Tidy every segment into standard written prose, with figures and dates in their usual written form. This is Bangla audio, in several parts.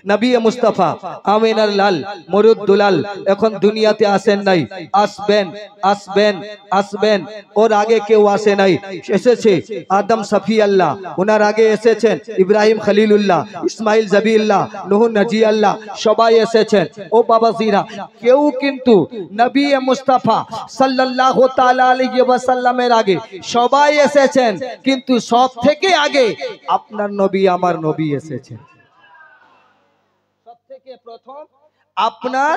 নবী মুস্তাফা আমিনার লাল মরুদ দুলাল এখন দুনিয়াতে আসেন নাই, আসবেন আসবেন আসবেন। ওর আগে কেউ আসে নাই, এসেছে আদম সফি আল্লাহ, ওনার আগে এসেছেন ইব্রাহিম খলিলুল্লাহ, ইসমাইল জবিউল্লাহ, নূহ নজি আল্লাহ, সবাই এসেছেন। ও বাবাজিরা, কেউ কিন্তু নবী মুস্তাফা সাল্লাল্লাহু তাআলা আলাইহি ওয়াসাল্লামের আগে সবাই এসেছেন, কিন্তু সব থেকে আগে আপনার নবী আমার নবী এসেছেন। প্রথম আপনার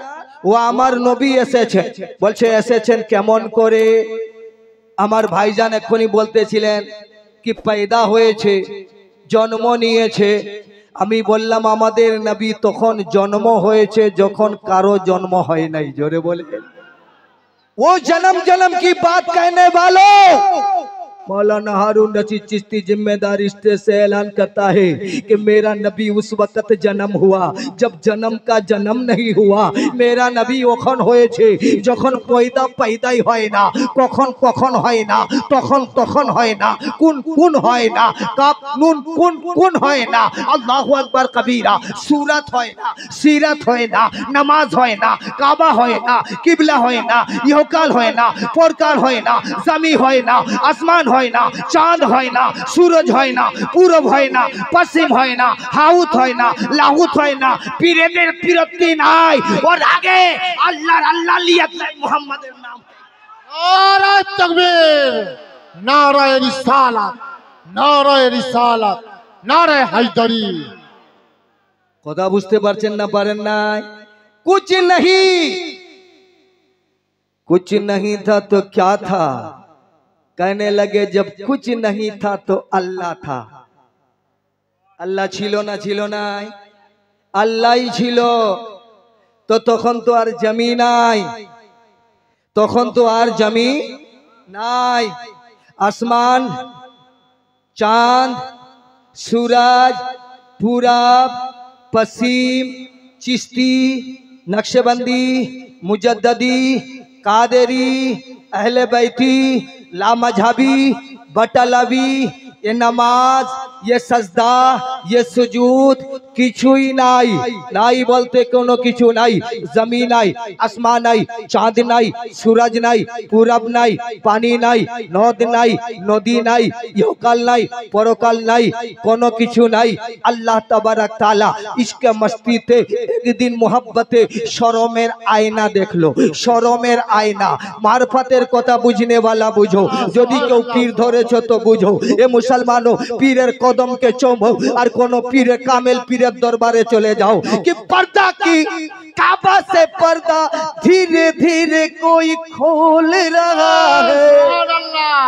ও আমার নবী এসেছেন। বলছে এসেছেন কেমন করে? আমার ভাইজান এক্ষুনি বলতেছিলেন কি পয়দা হয়েছে, জন্ম নিয়েছে। আমি বললাম আমাদের নবী তখন জন্ম হয়েছে যখন কারো জন্ম হয় নাই। জোরে বলে वो जन्म जन्म की बात कहने वालों, मौलाना हारून रशीद चिश्ती जिम्मेदार रिश्ते से ऐलान करता है कि मेरा नबी उस वक्त जन्म हुआ जब जन्म का जन्म नहीं हुआ। मेरा नबी ওখন হয়েছে যখন পয়দা পয়দাই হয় না, কখন কখন হয় না, তখন তখন হয় না, কোন কোন হয় না, কাপ নুন কোন কোন হয় না। আল্লাহু আকবার কবীরা। সূরত হয় না, সিরাত হয় না, নামাজ হয় না, কাবা হয় না, কিবলা হয় না, ইহকাল হয় না, পরকাল হয় না, জমি হয় না, আসমান হয় না, চাঁদ হয় না, সূরজ হয় না, পূরব হয় না, পশ্চিম হয় না, হাউত হয় না, লাহুত হয় না, পীরেদের পীরত্তি নাই। ওর আগে আল্লাহর আল্লাহলিয়াত নাই, মুহাম্মাদের নাম। নারায়ে তাকবীর, নারায়ে রিসালাত, নারায়ে রিসালাত, নারায়ে হায়দারি। কথা বুঝতে পারছেন না পারেন নাই? कुछ नहीं, कुछ नहीं था तो क्या था, कहने लगे जब कुछ नहीं था तो अल्लाह था। আল্লাহ ছিল না, ছিল নাই, আল্লাহই ছিল। তো তখন তো আর জমি নাই, তখন তো আর জমি নাই। আসমান, চাঁদ, सूरज, पूरब, पश्चिम, चिश्ती, नक्शबंदी, मुजद्ददी, कादरी, अहले बैती, लामजहबी, बटलवी, ये नमाज, ये सजदा, ये सुजूद কিছুই নাই। নাই বলতে কোনো কিছু নাই। জমি নাই, আসমান নাই, চাঁদ নাই, সূরজ নাই, পূরব নাই, পানি নাই, নদ নাই, নদী নাই, ইহকাল নাই, পরকাল নাই, কোনো কিছু নাই। আল্লাহ তাবারক তাআলা ইশকে মস্তিতে একদিন মোহাব্বতে শরমের আয়না দেখলো। শরমের আয়না, মারফতের কথা বুঝনে वाला বুঝো। যদি কেউ পীর ধরেছো তো বুঝো। এ মুসলমানো, পীরের কদমকে চুমো আর কোন পীরে কামেল পীরের दरबारे चले जाओ कि पर्दा की काबा से पर्दा धीरे धीरे कोई खोल रहा है।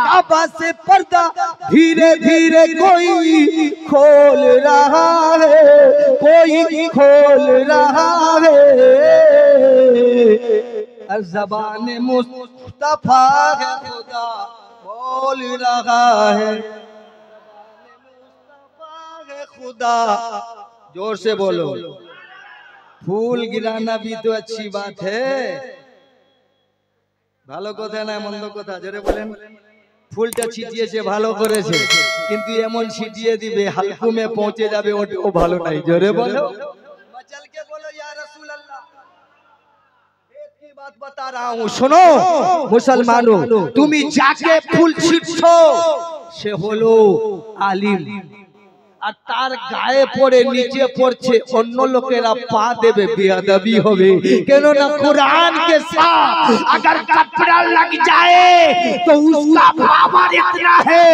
काबा से पर्दा धीरे धीरे कोई खोल रहा है, कोई खोल रहा है। और ज़बान मुस्तफा है खुदा बोल रहा है, खुदा। जोर से बोलो। फूल गिराना भी तो अच्छी बात है। ভালো কথা না মন্দ কথা, জোরে বলেন। ফুলটা ছিটিয়েছে ভালো করেছে, কিন্তু এমন ছিটিয়ে দিবে হালকুমে পৌঁছে যাবে, ওটাও ভালো নাই। জোরে বলো, মচল के बोलो या रसूल अल्लाह। एक की बात बता रहा हूं, सुनो मुसलमानों, তুমি যাকে ফুল ছিটছো সে হলো আলিম, আর তার গায়ে পড়ে নিচে পড়ছে অন্য লোকেরা পা দেবে, বেয়াদবি হবে। কেন না कुरान के साथ अगर कपड़ा लग जाए तो उसका पावर इतना है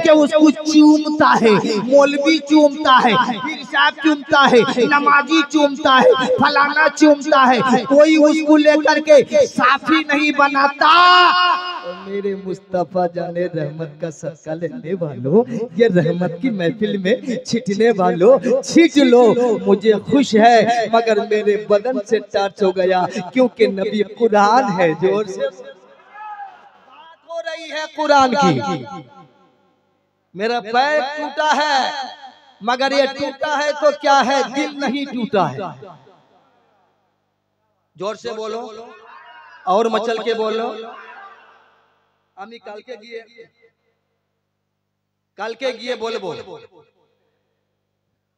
कि उसको चूमता है, मौलवी चूमता है, पीर साहब चूमता है, नमाजी चूमता है, फलाना चूमता है, कोई उसको लेकर के साफी नहीं बनाता। मेरे मुस्तफा जाने रहमत का सदका लेने वालों, ये रहमत की महफिल में छिटने वालों छिट लो। मुझे खुश है मगर मेरे बदन से टच हो गया, क्योंकि नबी कुरान है। जोर से बात हो रही है कुरान की। मेरा पैर टूटा है मगर ये टूटा है तो क्या है, दिल नहीं टूटा है। जोर से बोलो और मचल के बोलो। আমি কালকে গিয়ে বলবো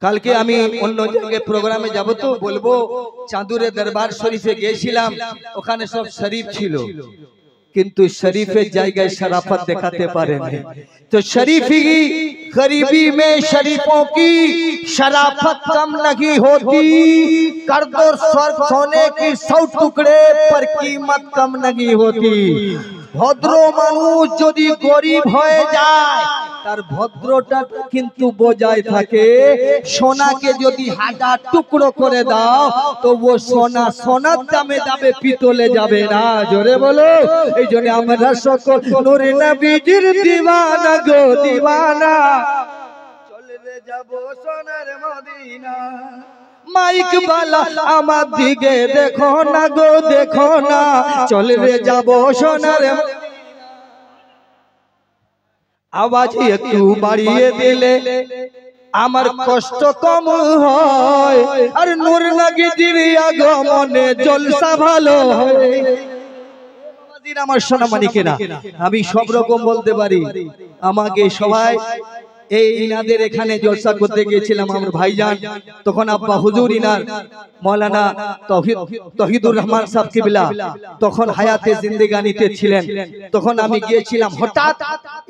কালকে আমি অন্য জায়গায় প্রোগ্রামে যাব তো বলবো চাঁদুরে দরবার শরীফে গিয়েছিলাম, ওখানে সব শরীফ ছিল, কিন্তু শরীফের জায়গায় शराफत दिखाते पारे नहीं। तो शरीफी गरीबी में शरीफों की शराफत कम नहीं होती। कर दो स्वर्ग सोने की 100 टुकड़े पर कीमत कम नहीं होती। ভদ্র মানুষ যদি গরিব হয়ে যায় তার ভদ্রটা কিন্তু বজায় থাকে। সোনাকে যদি হাজার টুকরো করে দাও তো ও সোনা সোনার দামে দামে পিতলে যাবে না। জোরে বলো। এই জন্য আমরা সকল নূরে নবীজির দিওয়ানা গো দিওয়ানা, চলে যাব সোনার মদিনা। মাইক বালা আমার দিকে দেখো না গো দেখো না, চলে যাব সোনার আওয়াজ একটু বাড়িয়ে দিলে আমার কষ্ট কম হয়, আর নূর নবীজির আগমনে জলসা ভালো হয়। আমার সোনা মানিকেরা, আমি সব রকম বলতে পারি। আমাকে সবাই এই ইনাদের এখানে জলসা করতে গিয়েছিলাম আমার ভাইজান, তখন আব্বা হুজুর ইনার মৌলানা তৌহিদুর রহমান সাহেব কিবলা তখন হায়াতে জিন্দেগানিতে ছিলেন। তখন আমি গিয়েছিলাম, হঠাৎ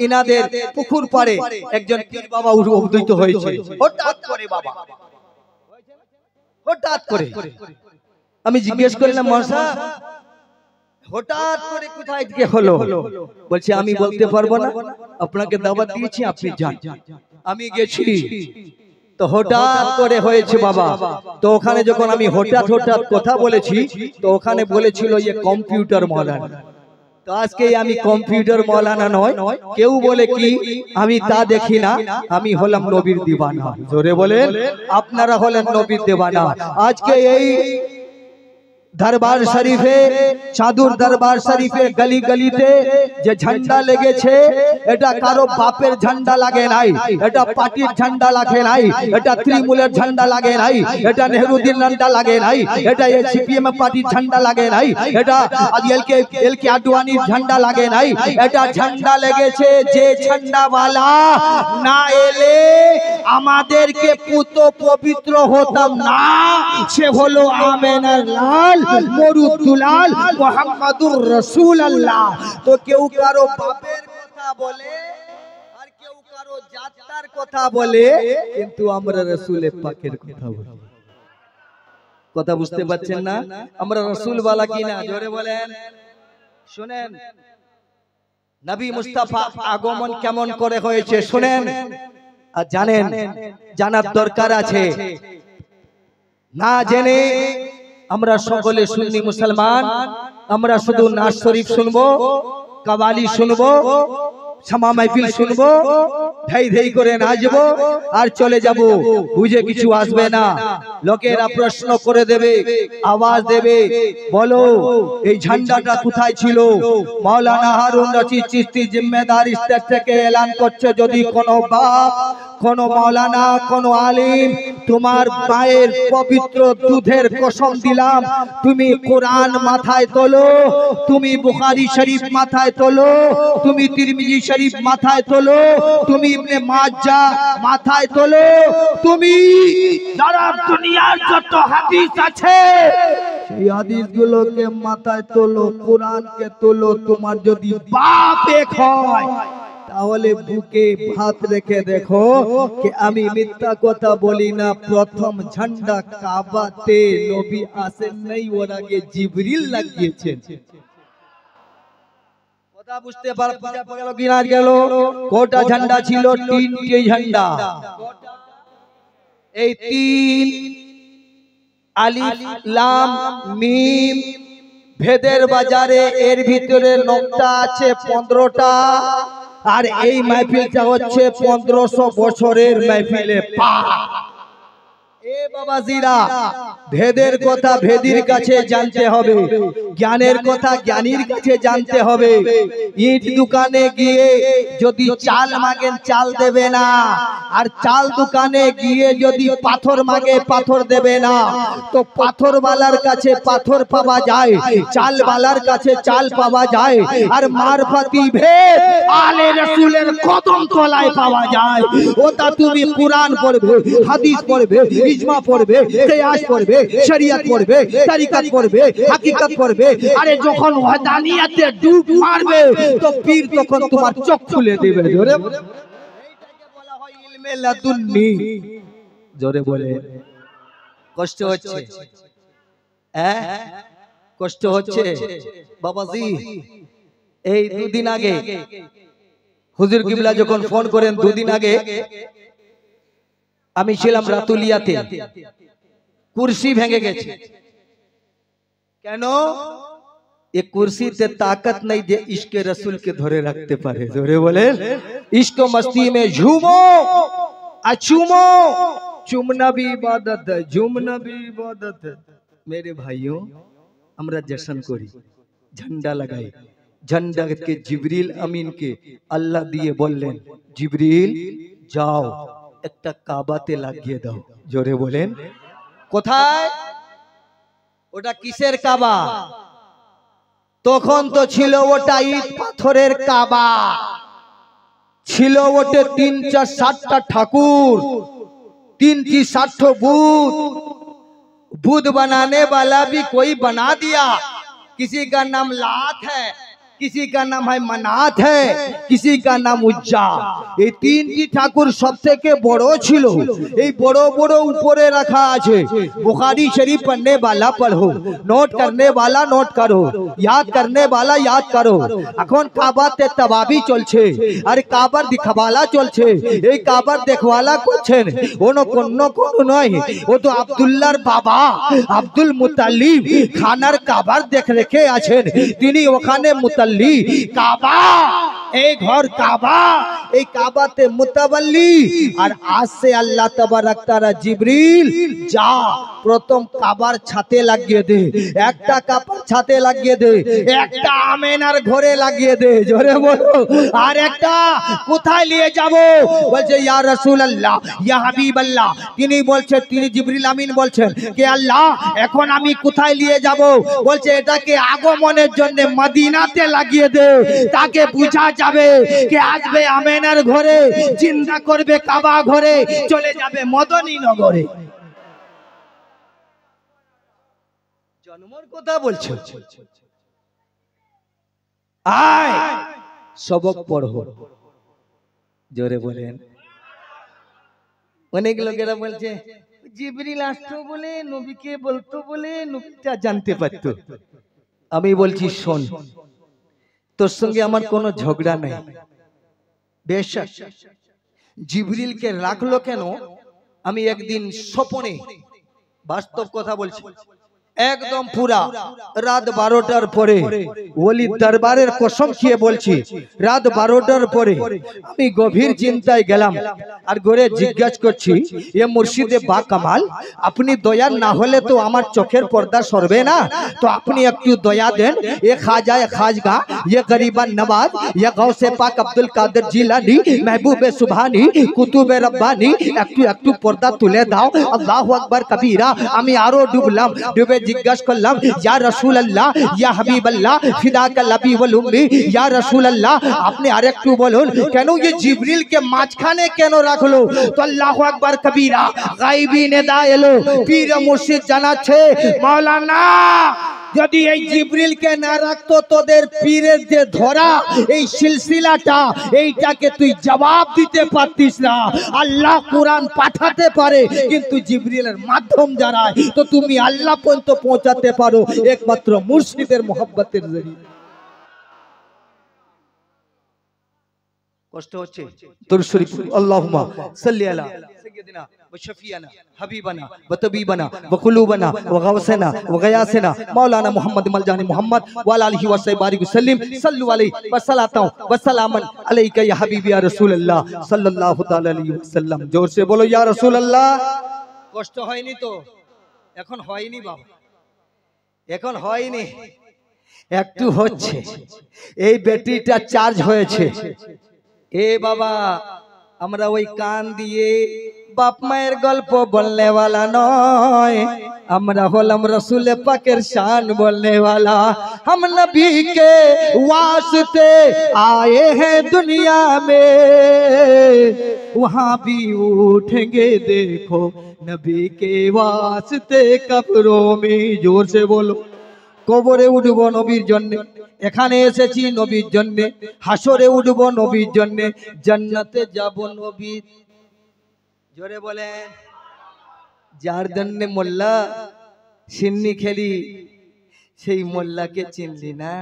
ইনাদের পুকুর পাড়ে একজন পীর বাবা উদ্বুদ্ধ হয়েছে। হঠাৎ করে বাবা, হঠাৎ করে আমি জিজ্ঞেস করলাম মশা হঠাৎ করে কোথায় থেকে হলো? বলছে আমি বলতে পারবো না, আপনাকে দাওয়াত দিয়েছি আপনি যান। আমি গেছি তো হঠাৎ করে হয়েছে বাবা। তো ওখানে যখন আমি হঠাৎ হঠাৎ কথা বলেছি তো ওখানে বলেছিল যে কম্পিউটার মৌলানা। তো আজকে আমি কম্পিউটার মৌলানা নয়, কেউ বলে কি আমি তা দেখি না, আমি হলাম নবীর দিওয়ানা। জোরে বলেন, আপনারা হলেন নবীর দিওয়ানা। আজকে এই দরবার শরীফে চাঁদুর দরবার শরীফে গলি গলিতে যে ঝান্ডা লেগেছে এটা কারো বাপের ঝান্ডা লাগে নাই, এটা পার্টির ঝান্ডা লাগে নাই, এটা তৃণমূলের ঝান্ডা লাগে নাই, এটা নেহরুদ্দিন ঝান্ডা লাগে নাই, এটা সিপিএম পার্টির ঝান্ডা লাগে নাই, এটা এলকে আডবাণীর ঝান্ডা লাগে নাই। এটা ঝান্ডা লেগেছে যে ঝান্ডাওয়ালা না এলে আমাদেরকে পুত পবিত্র হতাম না, সে হলো আমেনার লাল মরুদুলাল মুহাম্মাদুর রাসূলুল্লাহ। তো কেউ কারো বাপের কথা বলে আর কেউ কারো জাতার কথা বলে, কিন্তু আমরা রাসূলের পাকের কথা বলি। কথা বুঝতে পারছেন না? আমরা রাসূল ওয়ালা কিনা? জোরে বলেন। শুনেন নবী মুস্তাফা আগমন কেমন করে হয়েছে শুনেন আর জানেন, জানার দরকার আছে। না জেনে আমরা সকলে সুন্নি মুসলমান, আমরা শুধু নাজ শরীফ শুনবো, কাওয়ালি শুনবো, क्षमा महफिल শুনবো, ধাই ধাই করে নাচবো আর চলে যাব, বুঝে কিছু আসবে না। লোকেরা প্রশ্ন করে দেবে, আওয়াজ দেবে, বলো এই ঝান্ডাটা কোথায় ছিল? মাওলানা হারুন রশিদ চিশতি জিম্মেদার স্টেট থেকে এলান করছে, যদি কোনো বাপ, কোনো মাওলানা, কোনো আলিম তোমার পায়ের পবিত্র দুধের কসম দিলাম, তুমি কোরআন মাথায় তোলো, তুমি বুখারী শরীফ মাথায় তোলো, তুমি তিরমিজি শরীফ মাথায় তোলো, তুমি ইবনে মাজাহ মাথায় তোলো, তুমি সারা দুনিয়ার যত হাদিস আছে সেই হাদিসগুলোকে মাথায় তোলো, কোরআনকে তোলো। তোমার যদি বাপ এক হয় তাহলে বুকে ভাত রেখে দেখো कि আমি মিথ্যা কথা বলি না। প্রথম ঝান্ডা কাবাতে নবী আসেন নাই, ওর আগে জিবরিল লাগিয়েছেন। কথা বুঝতে পারলো কি না? গেল কোটা ঝান্ডা ছিল, তিনটে ঝান্ডা, এই তিন আলিফ লাম মিম ভেদের বাজারে এর ভিতরে নোকতা আছে 15টা। আর এই মাহফিলটা হচ্ছে 1500 বছরের মাহফিলে পা। এ বাবাজিরা, ভেদের কথা ভেদির কাছে জানতে হবে, জ্ঞানের কথা জ্ঞানীর কাছে জানতে হবে। ইট দোকানে গিয়ে যদি চাল মাগেন চাল দেবে না, আর চাল দোকানে গিয়ে যদি পাথর মাগে পাথর দেবে না। তো পাথরওয়ালার কাছে পাথর পাওয়া যায়, চালওয়ালার কাছে চাল পাওয়া যায়, আর মারফতি ভেদ আলে রাসূলের কদম তলায় পাওয়া যায়। ওটা তুমি কুরআন পড়বে, হাদিস পড়বে, ইজমা পড়বে, কিয়াস পড়বে, শরীয়ত পড়বে, তরিকত পড়বে, হাকিকত পড়বে। আরে যখন ওয়াহদানিয়তে ডুব মারবে তো পীর তখন তোমার চোখ খুলে দিবে। জোরে এইটাকে বলা হয় ইলমে লাদুন্নি। জোরে বলে কষ্ট হচ্ছে, কষ্ট হচ্ছে বাবাজি। এই দুদিন আগে হুজুর কিবলা যখন ফোন করেন, দুদিন আগে আমি ছিলাম রাতুলিয়াতে, কুরসি ভেঙে গেছে। কেন? ये कुर्सी ते ताकत नहीं जे इश्क रसूल के धरे रखते पारे। जोरे बोले इश्क मस्ती में झूमो अचूमो, चुमना भी इबादत है, झूमना भी इबादत है। मेरे भाइयों, हमरा जश्न करी, झंडा लगाई, झंडा के जिब्रील अमीन के अल्लाह दिए बोलें, जिब्रील जाओ একটা কাবাতে লাগিয়ে দাও। জোরে বলেন কোথায়? ওটা কিসের কাবা? তখন তো ছিল ওটা ইট পাথরের কাবা, ছিল ওটে 360টা ঠাকুর, 360 बुत। बुत बनाने वाला भी कोई बना दिया। किसी का नाम लात है, किसी का नाम है मनात है, किसी का नाम उज्जा। ये तीनटी ठाकुर सबथेके बड़ो छिलो। ये बड़ो बड़ो ऊपरे रखा आछे। बुखारी शरीफ पढ़ने वाला पढ़ो, नोट करने वाला नोट करो, याद करने वाला याद करो। এখন কাবাতে তাওয়াবি চলছে, আর কাবার দেখাওয়ালা চলছে। এই কাবার দেখওয়ালা করছেন অন্য কোনো নয়, ও তো আব্দুল্লাহর বাবা আব্দুল মুতাল্লিব খানার কাবার দেখ রেখে আছেন। তিনি ওখানে কাবা, এই ঘর কাবা, এই কাবাতে মুতাওয়াল্লি। আর আজ সে আল্লাহ তাবারক তাআলা জিবরিল যা প্রথম কাবার ছাতে লাগিয়ে দে, একটা কাবার ছাতে লাগিয়ে দে, একটা আমেনার ঘরে লাগিয়ে দে। জোরে বলো। আর একটা কোথায় নিয়ে যাব? বলছে ইয়া রাসূলুল্লাহ, ইয়া হাবিবাল্লাহ। তিনি বলছে, তিনি জিবরিল আমিন বলছেন কে আল্লাহ এখন আমি কোথায় নিয়ে যাব? বলছে এটাকে আগমনের জন্য মদিনাতে লাগিয়ে দে, তাকে বুঝা যাবে কে আসবে আমেনার ঘরে, চিন্তা করবে কাবা ঘরে, চলে যাবে মদনী নগরে। জন্মের কথা বলছো, আয় সবক পড়ো। জোরে বলেন। অনেক লোকেরা বলছে জিবরিল আসতো বলে, নবীকে বলতো বলে নবীটা জানতে পারতো। আমি বলছি শোন, তোর সঙ্গে আমার কোনো ঝগড়া নাই। বেশক জিবরিলকে রাখলো কেন? আমি একদিন স্বপ্নে, বাস্তব কথা বলছি, একদম পুরা রাত 12টার পরে, ওলি দরবারের কসম খেয়ে বলছি, রাত 12টার পরে আমি গভীর চিন্তায় গেলাম। আর ঘরে জিজ্ঞাসা করছি, এ মুর্শিদে বা কামাল, আপনি দয়া না হলে তো আমার চোখের পর্দা সরবে না, তো আপনি একটু দয়া দেন। এ খাজা এ খাজগা, এ গরিবান নওয়াজ, এ গৌসে পাক আব্দুল কাদের জিলানী, মেহবুবে সুবহানী, কুতুবে রব্বানী, একটু একটু পর্দা তুলে দাও। আল্লাহু আকবার কবীরা। আমি আরো ডুবলাম, ডুবে জিজ্ঞাসা করলাম, ইয়া রাসূলুল্লাহ, ইয়া হাবিবাল্লাহ, ফিদাকা লাবি ওয়াল উম্মি, ইয়া রাসূলুল্লাহ আপনি আরেকটু বলুন, কেন এই জিবরিলকে মাঝখানে কেন রাখলো? তো আল্লাহু আকবার কবীরা, গায়বী নেদা এলো। পীর মুর্শিদ জানাচ্ছে, মাওলানা যদি এই জিবরিলকে না রাখতো, তোদের পীরের যে ধরা এই সিলসিলাটা, এইটাকে তুই জবাব দিতে পারতিস না। আল্লাহ কোরআন পাঠাতে পারে, কিন্তু জিবরিলের মাধ্যম যারা, তো তুমি আল্লাহ পর্যন্ত পৌঁছাতে পারো একমাত্র মুর্শিদের মোহাব্বতের জরিয়ে। কষ্ট হচ্ছে? দরুদ শরীফ আল্লাহুম্মা সাল্লি আলা সাইয়্যিদিনা ওয়া শাফিয়ানা হাবিবানা ওয়া তাবিবানা ওয়া কুলুবানা ওয়া গাওসানা ওয়া গায়াসানা মাওলানা মুহাম্মদ মালজানি মুহাম্মদ ওয়া আলা আলিহি ওয়া সাহবিহি ওয়াসাল্লিম। সাল্লু আলাইহি ওয়া সালাতু ওয়া সালামান আলাইকা ইয়া হাবিবি ইয়া রাসূলুল্লাহ সাল্লাল্লাহু তাআলা আলাইহি ওয়াসাল্লাম। जोर से बोलो या रसूल अल्लाह। কষ্ট হয়নি তো? এখন হয়নি বাবা, এখন হয়নি, একটু হচ্ছে। এই ব্যাটারিটা চার্জ হয়েছে। এ বাবা, আমরা ওই কান দিয়ে বাপ মায়ের গল্প বলনে वाला নয়, আমরা হলাম রসুল পাকের শান বলনে वाला। हम नबी के वास्ते आए हैं दुनिया में, वहाँ भी उठेंगे देखो नबी के वास्ते कब्रों में। जोर से बोलो। কবরে উঠবো নবীর জন্য, এখানে এসেছি নবীর জন্য, হাসরে উঠবো নবীর জন্য, জান্নাতে যাব নবীর। জোরে বলেন। যার জন্য মোল্লা সিন্নি খেলি, সেই মোল্লাকে চিনলি না?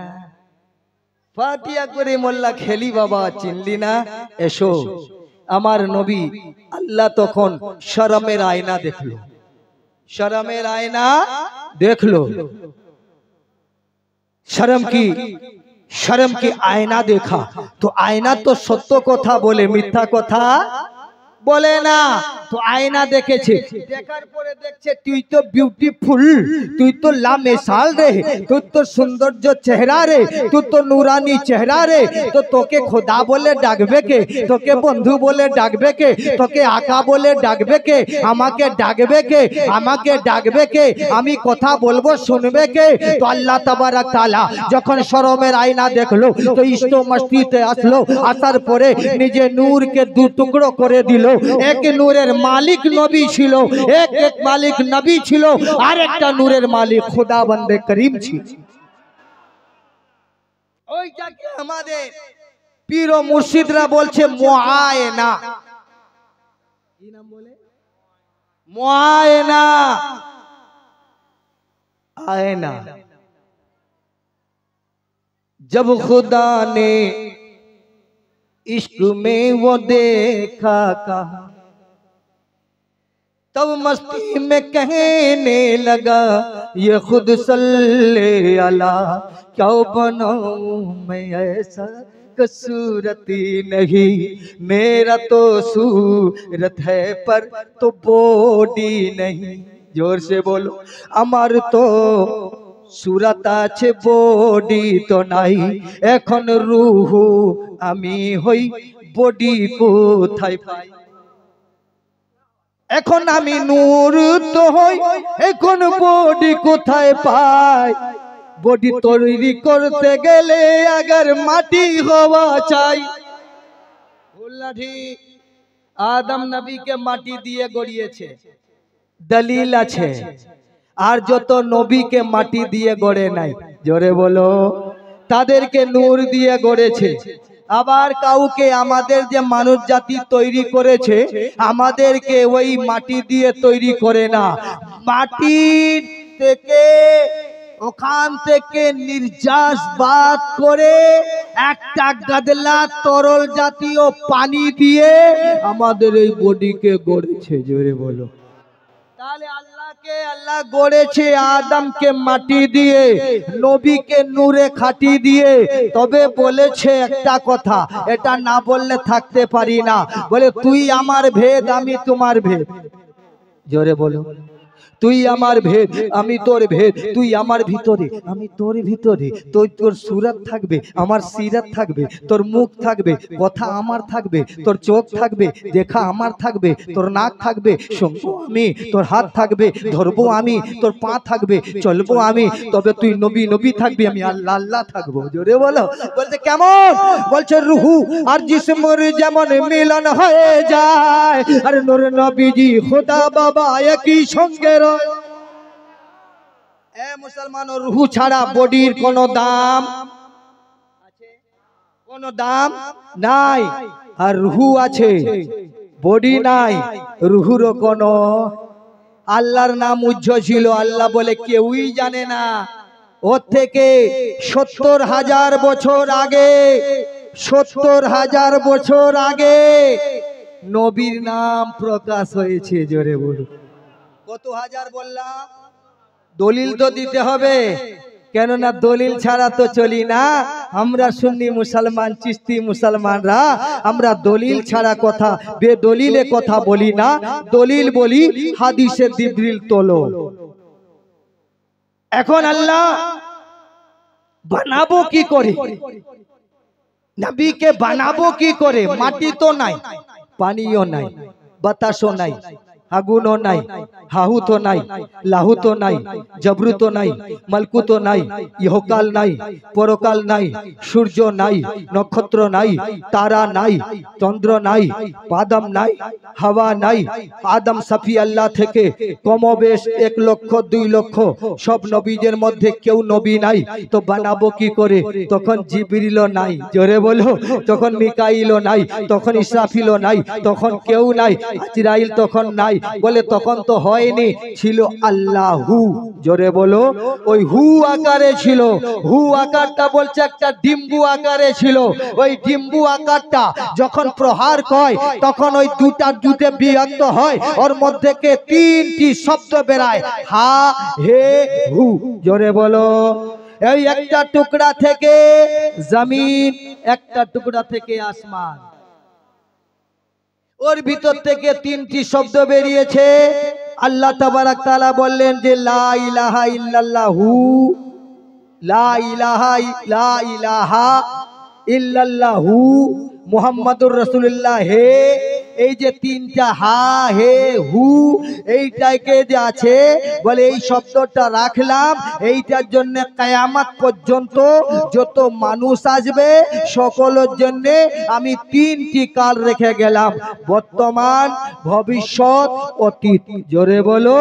ফাটিয়া করে মোল্লা খেলি বাবা, চিনলি না? এসো আমার নবী। আল্লাহ তখন শরমের আয়না দেখলো, শরমের আয়না দেখলো। शर्म की आईना देखा तो आईना तो सत्य कथा बोले, मिथ्या कथा बोले ना। तो आईना देखेছে, দেখার পরে দেখছে তুই তো বিউটিফুল, তুই তো লামিসাল রে, তুই তো সৌন্দর্য চেহারা রে, তুই তো নুরানি চেহারা রে। তো তোকে খোদা বলে ডাকবে কে? তোকে বন্ধু বলে ডাকবে কে? তোকে আকা বলে ডাকবে কে? আমাকে ডাকবে কে? আমাকে ডাকবে কে? আমি কথা বলবো শুনবে কে? তো আল্লাহ তাবারাক তাআলা যখন শরমের আয়না দেখলো তো ইষ্ট মস্তিতে আসলো, আসার পরে নিজে নূরকে দু টুকরো করে দিল। এক নূরের মালিক নবী ছিল, এক মালিক নবী ছিল, আর একটা নূরের মালিক খোদা বন্দে করিম ছিল। ওইটাকে আমাদের পীর ও মুর্শিদরা বলছে মুআয়না। কি নাম বলে? মুআয়না, आयना। जब खुदा ने इश्क में वो देखा कहा, तब मस्ती में कहने लगा ये खुद सल्ले अला। क्या बनाऊं मैं ऐसा कसूरती नहीं, मेरा तो सूरत है पर तो बॉडी नहीं। जोर से बोलो। আমার তো सूरत আছে বডি তো নাই, এখন রূহ আমি হই বডি কোথায় পাই? এখন আমি নূর তো হই, এখন বডি কোথায় পাই? বডি তৈরি করতে গেলে আগের মাটি হওয়া চাই। বললা ঠিক। আদম নবীকে মাটি দিয়ে গড়িয়েছে, দলিল আছে। আর যত নবীকে মাটি দিয়ে গড়ে নাই, জোরে বলো, তাদেরকে নূর দিয়ে গড়েছে। আবার কাউকে আমাদের যে মানুষ জাতি তৈরি করেছে, আমাদেরকে ওই মাটি দিয়ে তৈরি করে না। মাটির থেকে, ওখান থেকে নির্যাস বাদ করে একটা গাদলা তরল জাতীয় পানি দিয়ে আমাদের এই বডিকে গড়েছে। জোরে বলো। তাহলে আল্লাহকে আল্লাহ গড়েছে আদমকে মাটি দিয়ে, নবীকে নূরে খাটি দিয়ে। তবে বলেছে একটা কথা, এটা না বললে থাকতে পারি না। বলে তুই আমার ভেদ, আমি তোমার ভেদ। জোরে বলো। তুই আমার ভেদ, আমি তোর ভেদ। তুই আমার ভিতরে, আমি তোর ভিতরে। তোর সুরত থাকবে, আমার সিরত থাকবে। তোর মুখ থাকবে, কথা আমার থাকবে। তোর চোখ থাকবে, দেখা আমার থাকবে। তোর নাক থাকবে, শুনবো আমি। তোর হাত থাকবে, ধরবো আমি। তোর পা থাকবে, চলবো আমি। তবে তুই নবী নবী থাকবি, আমি আল্লাহ আল্লাহ থাকবো। জোরে বলো। বলছে কেমন? বলছে রুহু আর জিসমর যেমন মিলন হয়ে যায়, আর নূর নবীজি খোদা বাবা একই সঙ্গে। মুসলমান, রুহু ছাড়া বডির কোনো দাম আছে? কোনো দাম নাই। আর রুহু আছে, বডি নাই। রুহুরও কোনো, আল্লাহর নাম উজ্জ্ব ছিল। আল্লাহ বলে কেউই জানে না। ওর থেকে 70,000 বছর আগে, 70,000 বছর আগে নবীর নাম প্রকাশ হয়েছে। জোরে বলুন। কত হাজার বললাম? দলিল তো দিতে হবে। কেননা দলিল ছাড়া তো চলি না। আমরা সুন্নি মুসলমান, চিস্তি মুসলমানরা আমরা দলিল ছাড়া কথা, বেদলিলে কথা বলি না। দলিল বলি হাদিসে জিবরিল তোলো। এখন আল্লাহ বানাবো কি করে, নবীকে বানাবো কি করে? মাটি তো নাই, পানিও নাই, বাতাসও নাই, আগুনও নাই, হাহুতো নাই, লাহুতো নাই, জবরুতো নাই, মালকুতো নাই, ইহকাল নাই, পরকাল নাই, সূর্য নাই, নক্ষত্র নাই, তারা নাই, চন্দ্র নাই, বাদাম নাই, হাওয়া নাই। আদম সাফি আল্লাহ থেকে কমবেশ 1 লক্ষ 2 লক্ষ সব নবীদের মধ্যে কেউ নবী নাই, তো বানাবো কি করে? তখন জিবরিলও নাই, জোরে বলো। তখন মিকাইলও নাই, তখন ইসরাফিলও নাই, তখন কেউ নাই, আজরাইল তখন নাই। বলে তখন তো হয়নি, ছিল আল্লাহু, জোরে বলো। ওই হু আকারে ছিল। হু আকারটা বলছে একটা ডিম্বু আকারে ছিল। ওই ডিম্বু আকারটা যখন প্রহার কয় তখন ওই দুটে বিভক্ত হয়, ওর মধ্যে কে 3টি শব্দ বেরায়, হা হে হু, জোরে বলো। এই একটা টুকরা থেকে জমিন, একটা টুকরা থেকে আসমান, ওর ভিতর থেকে 3টি শব্দ বেরিয়েছে। আল্লাহ তাবারাক তাআলা বললেন যে লা ইলাহা ইল্লাল্লাহু, লা ইলাহা ইল্লাল্লাহু মুহাম্মাদুর রাসূলুল্লাহ। হে, এই যে 3টা হা হে হু, এইটাকে যে আছে বলে এই শব্দটা রাখলাম এইটার জন্য কিয়ামত পর্যন্ত যত মানুষ আসবে সকলের জন্য আমি 3টি কাল রেখে গেলাম, বর্তমান, ভবিষ্যৎ, অতীত। জোরে বলো।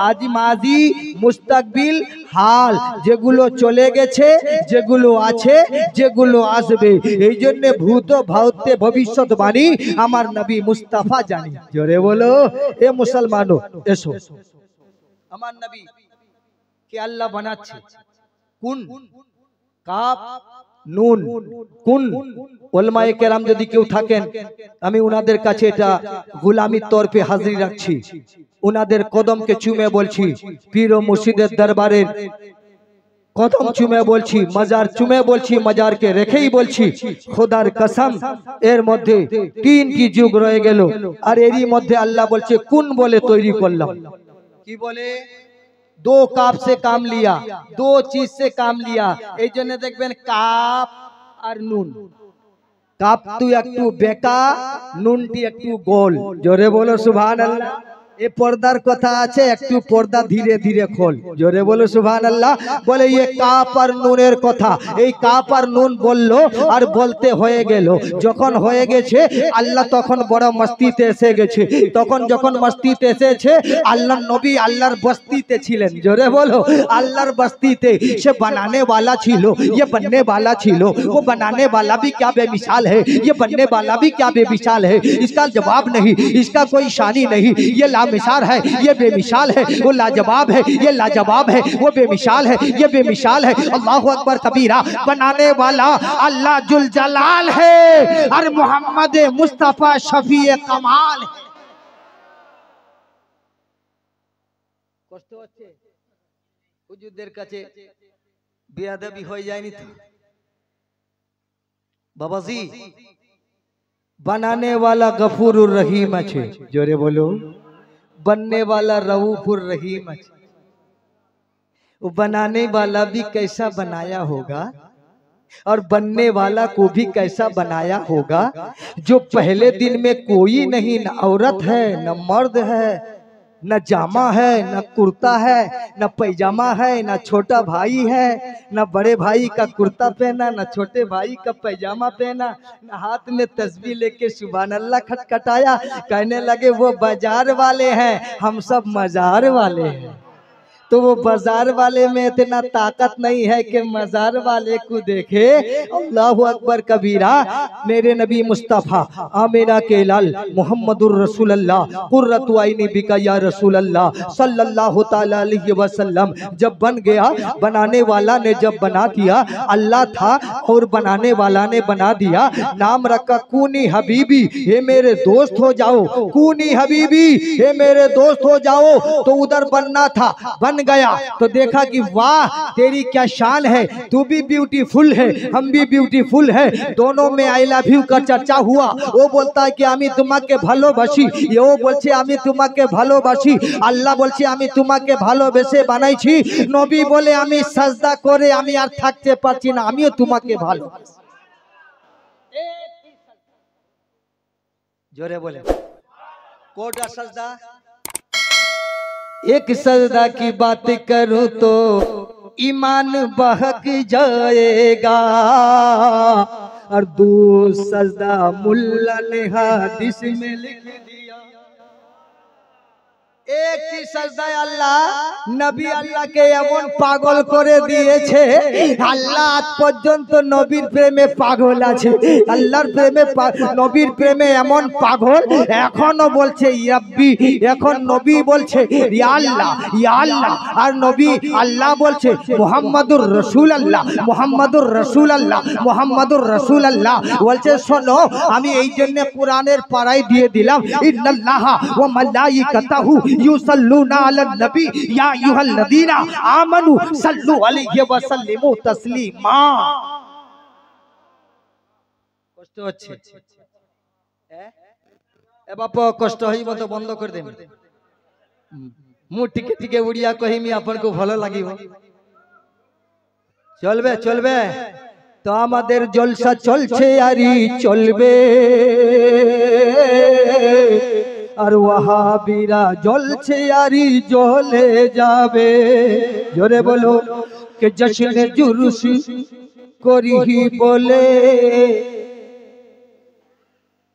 আজ মাজি, মুস্তাকবিল, হাল, যেগুলো চলে গেছে, যেগুলো আছে, যেগুলো আসবে। এই জন্য ভূত ভাউতে ভবিষ্যৎবাণী আমার নবী মুস্তাফা জানি। জোরে বলো। এ মুসলমানো এসো, আমার নবী কে আল্লাহ বানাচ্ছে। কুন, কাফ, নুন, কুন। উলামায়ে কেরাম যদি কেউ থাকেন, আমি উনাদের কাছে এটা গোলামির তরফে হাজির রাখছি। উনাদের কদমকে চুমে বলছি, পীর ও মুর্শিদের দরবারের কদম চুমে বলছি, মাজার চুমে বলছি, মাজারকে রেখেই বলছি, খোদার কসম এর মধ্যে 3টি যুগ রয়ে গেল, আর এরই মধ্যে আল্লাহ বলছে কুন বলে তৈরি করলাম। কি বলে? 2 কাপ से काम लिया, 2 चीज से काम लिया। এই জন্য দেখবেন কাপ আর নুন, কাপ তু একটু বেকা, নুনটি একটু গোল। জোরে বলো সুবহানাল্লাহ। এ পর্দার কথা আছে, একটু পর্দা ধীরে ধীরে খোল। জোরে বলো সুবহানাল্লাহ। বলে ये কাপ আর নুনের কথা, এই কাপ আর নুন বললো আর বলতে হয়ে গেল। যখন হয়ে গেছে আল্লাহ তখন বড় মস্তিতে এসে গেছে। তখন যখন মস্তিতে এসেছে আল্লাহর নবী আল্লাহর বস্তিতে ছিলেন। জোরে বলো। আল্লাহর বস্তিতে সে বানানে वाला ছিল, ये बनने वाला ছিল। वो बनाने वाला भी क्या बेमिसाल है, ये बनने वाला भी क्या बेमिसाल है। इसका जवाब नहीं, इसका कोई शानी नहीं। ये लामिसाल है, ये बेमिसाल है। वो लाजवाब है, ये लाजवाब है। वो बेमिसाल है, ये बेमिसाल है। अल्लाहु अकबर कबीरा। बनाने वाला अल्लाह जुल जलाल है और मोहम्मद मुस्तफा शफी कमाल है। কষ্ট হচ্ছে হুজুরদের কাছে, বেয়াদবি হয়ে যায়নি তো? বাবাজি, बनाने वाला गफूरुर रहीम আছে। জোরে বলো। बनने वाला रऊफुर रहीम আছে। वो बनाने वाला भी कैसा बनाया होगा और बनने वाला को भी कैसा बनाया होगा, जो पहले दिन में कोई नहीं, न औरत है, न मर्द है, न जामा है, न कुर्ता है, न पैजामा है, न छोटा भाई है, न बड़े भाई का कुर्ता पहना, न छोटे भाई का पैजामा पहना, न हाथ में तस्बीह लेके सुभान अल्लाह खटखटाया। कहने लगे वो बाजार वाले हैं, हम सब मजार वाले हैं। तो वो बाजार वाले में इतना ताकत नहीं है कि मजार वाले को देखे। अल्लाहु अकबर कबीरा। मेरे नबी मुस्तफ़ा आमिना के लाल मोहम्मदुर रसूलुल्लाह कुर्रतु आइनी बिका या रसूलुल्लाह सल्लल्लाहु ताला अलैहि वसल्लम जब बन गया, बनाने वाला ने जब बना दिया, अल्लाह था और बनाने वाला ने बना दिया। नाम रखा कूनी हबीबी, हे मेरे दोस्त हो जाओ। कूनी हबीबी, हे मेरे दोस्त हो जाओ। तो उधर बनना था, बन गया तो देखा कि वाह तेरी क्या शान है, तू भी ब्यूटीफुल है, हम भी ब्यूटीफुल है, दोनों में आई लव यू का चर्चा हुआ। वो बोलता है कि आमी तुम्हाके ভালোবাসি, ও বলছে আমি তোমাকে ভালোবাসি, আল্লাহ বলছে আমি তোমাকে ভালোবেসে বানাইছি, নবী বলে আমি সাজদা করে আমি আর থাকতে পারছি না, আমিও তোমাকে ভালোবাসি। जोरे बोले कोटा सजदा, एक सजदा की बात करूं तो ईमान बहक जाएगा, और दो सजदा मुल्ला ने हदीस में लिख दिया। एक ही सजदा अल्लाह नबी अल्लाह के एमन पागल करे दिएছে, আল্লাহ আজ পর্যন্ত নবীর প্রেমে পাগল আছে, আল্লাহর প্রেমে নবীর প্রেমে এমন পাগল এখনো বলছে ইয়াব্বি, এখন নবী বলছে ইয়া আল্লাহ ইয়া আল্লাহ, আর নবী আল্লাহ বলছে মুহাম্মাদুর রাসূলুল্লাহ মুহাম্মাদুর রাসূলুল্লাহ মুহাম্মাদুর রাসূলুল্লাহ। বলছে শোনো আমি এই জন্য কোরআনের পাড়ায় দিয়ে দিলাম ইন্নাল্লাহা ওয়া মালাইকাতাহু युसल्लूना अलन नबी या अय्युहल्लज़ीना आमनू सल्लू अलैहि व सल्लिमू तस्लीमा। কষ্ট হচ্ছে এ বাপ, কষ্ট হইব তো বন্ধ করে দেন, মু টিকে টিকে উড়িয়া কহিমি আপনাকে ভালো লাগিব, চলবে চলবে তো আমাদের জলসা চলছে আরই চলবে, আর ওয়াহাবিরা জ্বলছে আরই জ্বলে যাবে। জোরে বলো কে জশ্নে জুলুস করিহি বলে,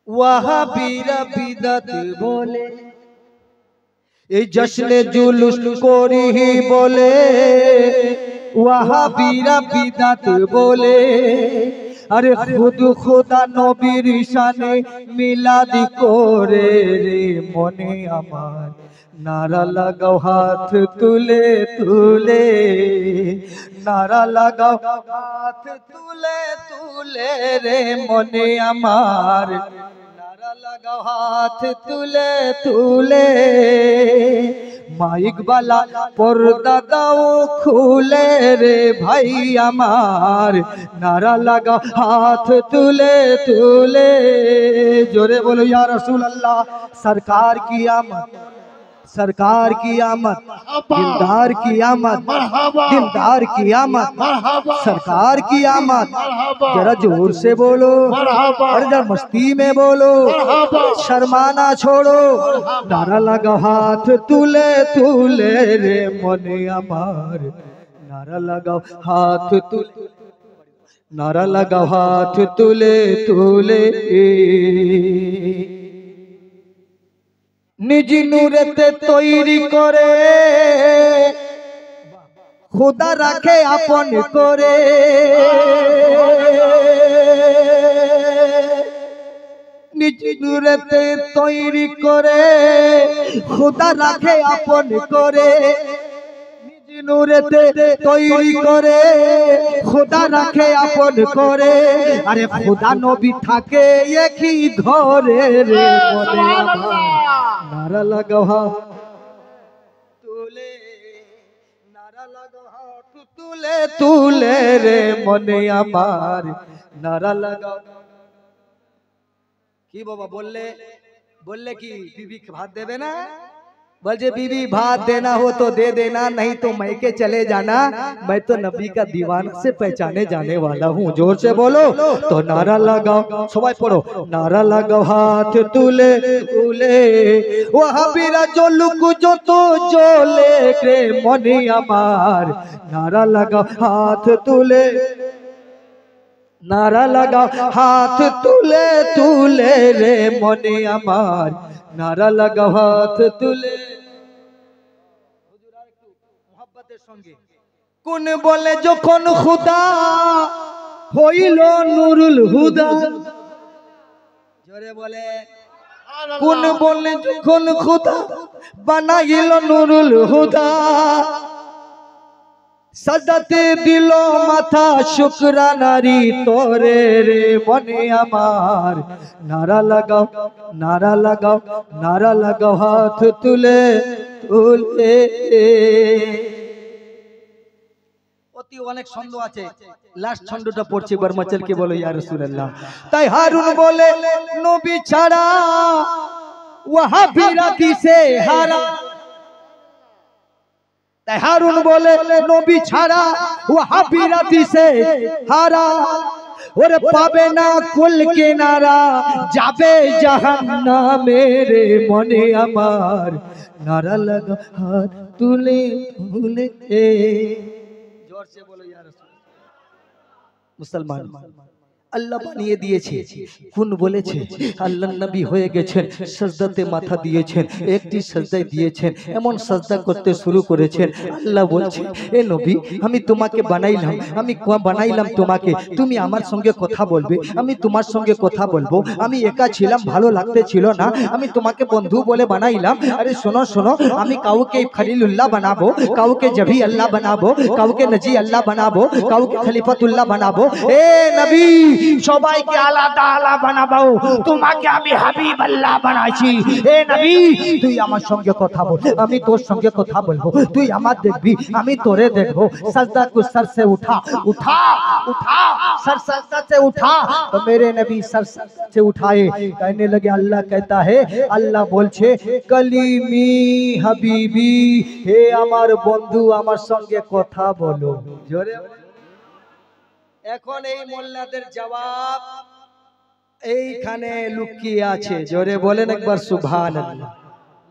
ওয়াহাবিরা বিদআত বলে, এই জশ্নে জুলুস করিহি বলে, ওয়াহাবিরা বিদআত বলে, अरे खुद खुदा नबीर शाने मिलाद करे रे मने आमार, नारा लगाओ हाथ तुले तुले, नारा लगाओ हाथ तुले तुले रे मने आमार, नारा लगाओ हाथ तुले तुले, माइक वाला पर्दा दाओ खुले रे भाई आमार, नारा लगा हाथ तुले तुले। जोरे बोलो या रसूल अल्लाह, सरकार की आमद, सरकार की आमद, दिलदार की आमद, दिलदार की आमद, सरकार की आमद। जरा जोर से बोलो और जरा मस्ती में बोलो, शर्माना छोड़ो, नारा लगा हाथ तुले तुले रे मने आमार, नारा लगाओ हाथ तुले, नारा लगाओ हाथ तुले तुले। निज नूरेते तैरी करे खुदा राखे आपन करे, निज नूरेते तैरी करे खुदा राखे आपन करे, निज नूरेते तैरी करे खुदा राखे आपन करे, अरे खुदा नबी थाके एक ही घरे रे बोले नारा लगाओ हाथ तुले, नारा लगाओ हाथ तुले तुले रे मने आमार, नारा लगाओ। কি বাবা বললে বললে কি बीबी भात देवे ना, बोले बीबी भात देना हो तो दे देना, नहीं तो मैके चले जाना, मैं तो नबी का दीवाना से पहचाने जाने वाला हूँ। जोर से बोलो तो नारा लगाओ, सबाई पढ़ो, नारा लगाओ हाथ तुले तुले, ওয়াহাবিরা জলুক যত জ্বলে রে মনে আমার, नारा लगाओ हाथ तुले, नारा लगाओ हाथ तुले तुले रे मने आमार, नारा लगाओ हाथ तुले। কোন বলে যখন খুদা হইল নুরুল হুদা, জোরে বলে কোন বলে যখন খুদা বানাইল নুরুল হুদা, सजदते दिलो माथा शुक्रानारी तोरे रे मने आमार, नारा लगाओ, नारा लगाओ, नारा लगाओ हाथ तुले तुले। সত্যি অনেক ছন্দ আছে, লাস্ট ছন্দটা পড়ছি বর্মাচল কে বলো ইয়া রাসূলুল্লাহ। তাই হারুন বলে নবী ছাড়া ওয়াহাবিরা দিশে হারা। তাই হারুন বলে নবী ছাড়া ওয়াহাবিরা দিশে হারা। ওরে পাবে না কুল কিনারা, যাবে জাহান্নামে রে মনে আমার, নারা লাগা হাত তুলে তুলে। জোর সে বলো ইয়া রাসূলুল্লাহ। মুসলমান আল্লাহ বানিয়ে দিয়েছে, কোন বলেছে আল্লাহ নবী হয়ে গেছেন, সাজদাতে মাথা দিয়েছেন, একটি সাজদায় দিয়েছেন, এমন সাজদা করতে শুরু করেছেন। আল্লাহ বলছে এ নবী আমি তোমাকে বানাইলাম, আমি বানাইলাম তোমাকে, তুমি আমার সঙ্গে কথা বলবে, আমি তোমার সঙ্গে কথা বলবো। আমি একা ছিলাম, ভালো লাগতে ছিল না, আমি তোমাকে বন্ধু বলে বানাইলাম। আরে শোনো শোনো, আমি কাউকে খলিলুল্লাহ বানাবো, কাউকে জবি আল্লাহ বানাবো, কাউকে নজি আল্লাহ বানাবো, কাউকে খলিফাতুল্লাহ বানাবো। এ নবী সবাইকে আলাদা আলাদা বানাবো, তোমাকে আমি হাবিব আল্লাহ বানাইছি। এ নবী তুই আমার সঙ্গে কথা বল, আমি তোর সঙ্গে কথা বলবো, তুই আমার দেখবি, আমি তোরে দেখবো। सजदा को सर से उठा उठा उठा, सर सजदा से उठा। तो मेरे नबी सर सजदा से उठाए, कहने लगे अल्लाह कहता है, अल्लाह बोलছে कलीमी हबीबी, हे আমার বন্ধু আমার সঙ্গে কথা বলো। জোরে এখন এই মোল্লাদের জবাব এইখানে লুকিয়ে আছে। জোরে বলেন একবার সুবহানাল্লাহ।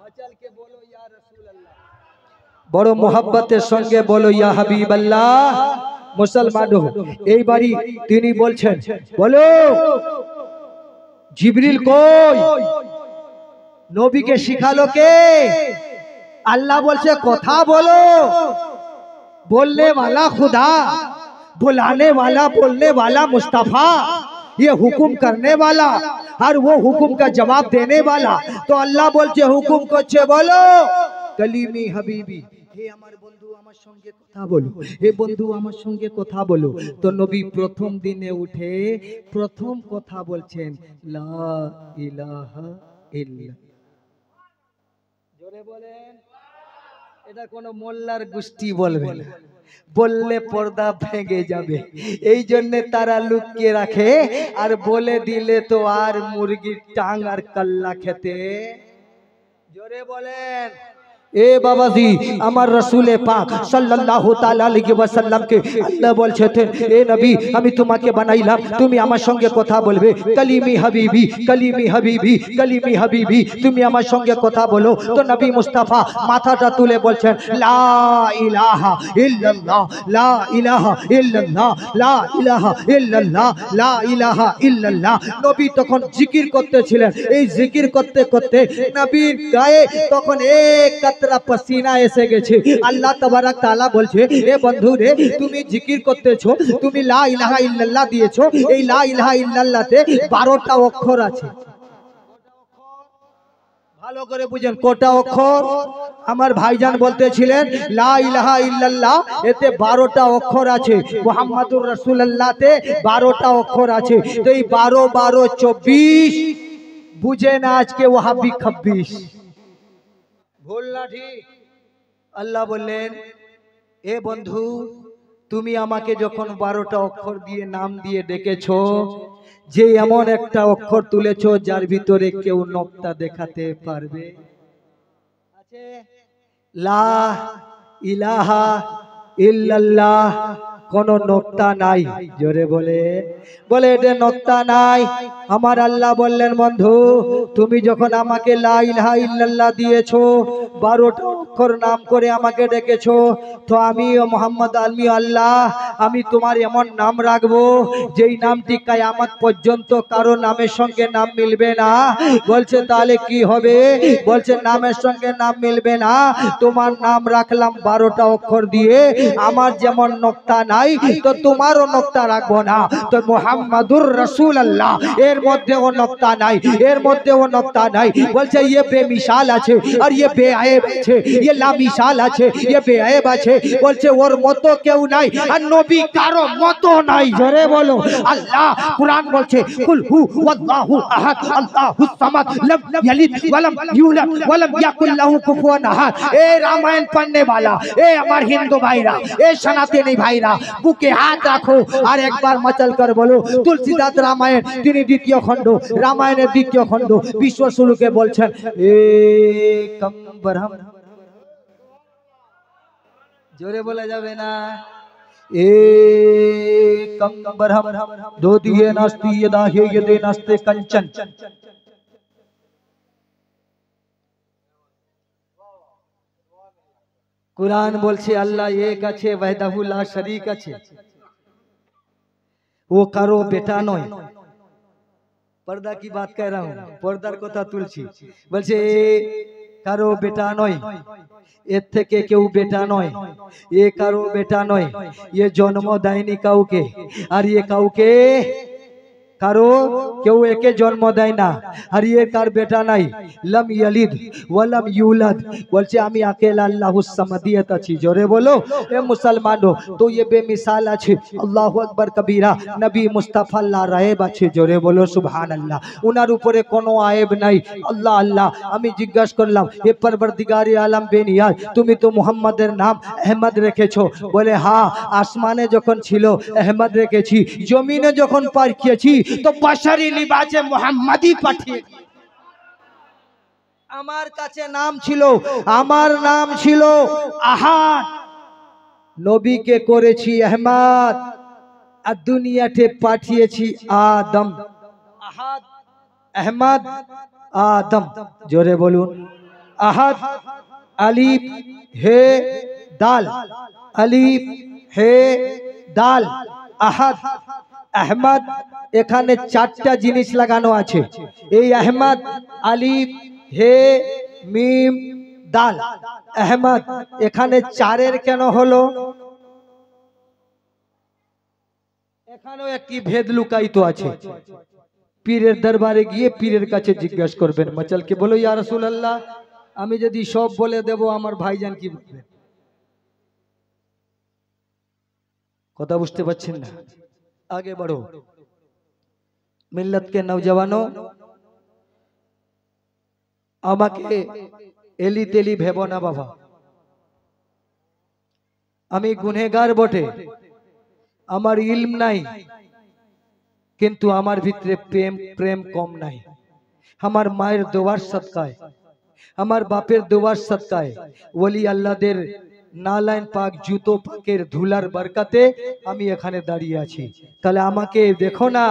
মচলকে বলো ইয়া রাসূলুল্লাহ, বড় মোহাব্বতের সঙ্গে বলো ইয়া হাবিবাল্লাহ। মুসলমান এইবারই তিনি বলছেন বলো জিবরিল কই, নবীকে শিখালো কে? আল্লাহ বলছে কথা বলো, बोलने वाला खुदा, बुलाने वाला बोलने वाला मुस्तफा, ये हुक्म करने वाला और वो हुक्म का जवाब देने वाला। तो अल्लाह बोलते हुक्म करছে बोलो कलीमी हबीबी, हे আমার বন্ধু আমার সঙ্গে কথা বলো, হে বন্ধু আমার সঙ্গে কথা বলো। তো নবী প্রথম দিনে উঠে প্রথম কথা বলছেন লা ইলাহা ইল্লাল্লাহ। জোরে বলেন, এটা কোন মোল্লার গোষ্ঠী বলবে না, বললে পর্দা ভেঙে যাবে, এই জন্য তারা লুকিয়ে রাখে। আর বলে দিলে তো আর মুরগির টাং আর কল্লা খেতে। জোরে বলেন এ বাবাজি, আমার রাসূলে পাক সাল্লাল্লাহু তাআলা আলাইহি ওয়াসাল্লাম কে আল্লাহ বলছেন এ নবী আমি তোমাকে বানাইলাম, তুমি আমার সঙ্গে কথা বলবে, কলিমি হাবিবি কলিমি হাবিবি কলিমি হাবিবি, তুমি আমার সঙ্গে কথা বলো। তো নবী মুস্তাফা মাথাটা তুলে বলছেন লা ইলাহা ইল্লাল্লাহ, লা ইলাহা ইল্লাল্লাহ, লা ইলাহা ইল্লাল্লাহ, লা ইলাহা ইল্লাল্লাহ। নবী তখন জিকির করতেছিলেন। এই জিকির করতে করতে নবীর গায়ে তখন এক কাতরা পসিনা এসে গেছে। আল্লাহ তাবারক তাআলা বলছে এ বন্ধু রে, তুমি জিকির করতেছো, তুমি লা ইলাহা ইল্লাল্লাহ দিয়েছো, এই লা ইলাহা ইল্লাল্লাহতে 12টা অক্ষর আছে। ভালো করে বুঝেন কটা অক্ষর। আমার ভাইজান বলতেছিলেন লা ইলাহা ইল্লাল্লাহ এতে 12টা অক্ষর আছে, মুহাম্মাদুর রাসূলুল্লাহতে 12টা অক্ষর আছে। তো এই 12 12 24 বুঝে না আজকে ওয়াহাবি 26, ভুল না ঠিক? আল্লাহ বললেন এ বন্ধু তুমি আমাকে যখন 12টা অক্ষর দিয়ে নাম দিয়ে ডেকেছো, যে এমন একটা অক্ষর তুলেছো যার ভিতরে কেউ নকতা দেখাতে পারবে আছে? লা ইলাহা ইল্লাল্লাহ কোন নকতা নাই। জোরে বলে বলে এটা নকতা নাই। আমার আল্লাহ বললেন বন্ধু তুমি যখন আমাকে লা ইলাহা ইল্লাল্লাহ দিয়েছো, 12টা অক্ষর নাম করে আমাকে ডেকেছো, তো আমি মোহাম্মদ আলমি আল্লাহ আমি তোমার এমন নাম রাখবো যেই নামটি কিয়ামত পর্যন্ত কারো নামের সঙ্গে নাম মিলবে না। বলছে তাহলে কি হবে? বলছে নামের সঙ্গে নাম মিলবে না, তোমার নাম রাখলাম 12টা অক্ষর দিয়ে, আমার যেমন নকতা নাই তো তোমারও নকতা রাখবো না। তো মুহাম্মাদুর রাসূলুল্লাহ এর মধ্যে ও নকতা নাই, এর মধ্যে ও নকতা নাই। বলছে ये बेमिसाल আছে আর ये बेआयब আছে, ये लामिसाल আছে ये বেআইব আছে বলছে ওর মতো কেউ নাই আর নবী কারো মতো নাই জোরে বলো আল্লাহ কুরআন বলছে কুল হু ওয়াল্লাহু আহাদ আল্লাহুস সামাদ লাম ইয়ালিদ ওয়া লাম ইউলাদ ওয়া লাম ইয়াকুল লাহু কুফুয়ান আহাদ এ রামায়ণ পড়নে वाला এ আমার হিন্দু ভাইরা এ সনাতনী ভাইরা বুকে হাত রাখো আর একবার মচল কর বলো তুলসীদাস রামায়ণ তিনি দ্বিতীয় খণ্ড রামায়ণের দ্বিতীয় খণ্ড বিশ্ব শুরুকে বলছেন একম ব্রহ্ম জোরে বলা যাবে না एकम ब्रह्म द्वितीये नास्ति यदा हि यदे नास्ते कंचन कुरान बोलছে আল্লাহ এক আছে ওয়াহদাহু লা শরীক আছে वो কারো বেটা নয় पर्दा की बात कह रहा हूं पर्दार কথা তুলছি বলছে কারো বেটা নয় এর থেকে কেউ বেটা নয় এ কারো বেটা নয় এ জন্ম দেয়নি কাউকে আর এ কাউকে কারো কেউ একে জন্ম দেয় না আর এ কার বেটা নাই লাম ইয়ালিদ ওয়া লাম ইউলাদ বলছে আমি अकेला আল্লাহুস সামাদিয়াত আছি জোরে বলো এ মুসলমানো তো ये বেমিসাল আছে আল্লাহু আকবার কবীরা নবী মুস্তাফা আল্লাহ রায়েব আছে জোরে বলো সুবহানাল্লাহ উনার উপরে কোনো আয়েব নাই আল্লাহ আল্লাহ আমি জিজ্ঞাসা করলাম হে পরবর্তীগারে আলম বেনিয়াজ তুমি তো মুহাম্মাদের নাম আহমদ রেখেছো বলে হ্যাঁ আসমানে যখন ছিল আহমদ রেখেছি জমিনে যখন পাঠিয়েছি तो बशरी लिबासे मुहम्मदी पाठिए আমার কাছে নাম ছিল আমার নাম ছিল আহাদ নবীকে করেছি আহমদ আর দুনিয়াতে পাঠিয়েছি আদম আহাদ আহমদ আদম জোরে বলুন আহাদ আলিফ হে দাল আলিফ হে দাল আহাদ আহমদ এখানে চারটা জিনিস লাগানো আছে এই আহমদ আলিফ হে মিম দাল আহমদ এখানে চারের কেন হলো এখানেও একটি ভেদ লুকায়িত আছে পীরের দরবারে গিয়ে পীরের কাছে জিজ্ঞাসা করবেন মচলকে বলো ইয়া রাসূলুল্লাহ আমি যদি সব বলে দেব আমার ভাইজান কি বলবে কথা বুঝতে পারছেন না आगे बढ़ो मिल्लत के नौजवानों আমাকে এলি তেলি ভেবো না বাবা আমি গুনাহগার বটে আমার ইলম নাই কিন্তু আমার ভিতরে প্রেম প্রেম কম নাই আমার মায়ের দোয়ার সদকায় আমার বাপের দোয়ার সদকায় ওলি আল্লাহদের নালাইন পাক জুতো পাকের ধুলার বরকতে আমি এখানে দাঁড়িয়ে আছি তাহলে আমাকে দেখো না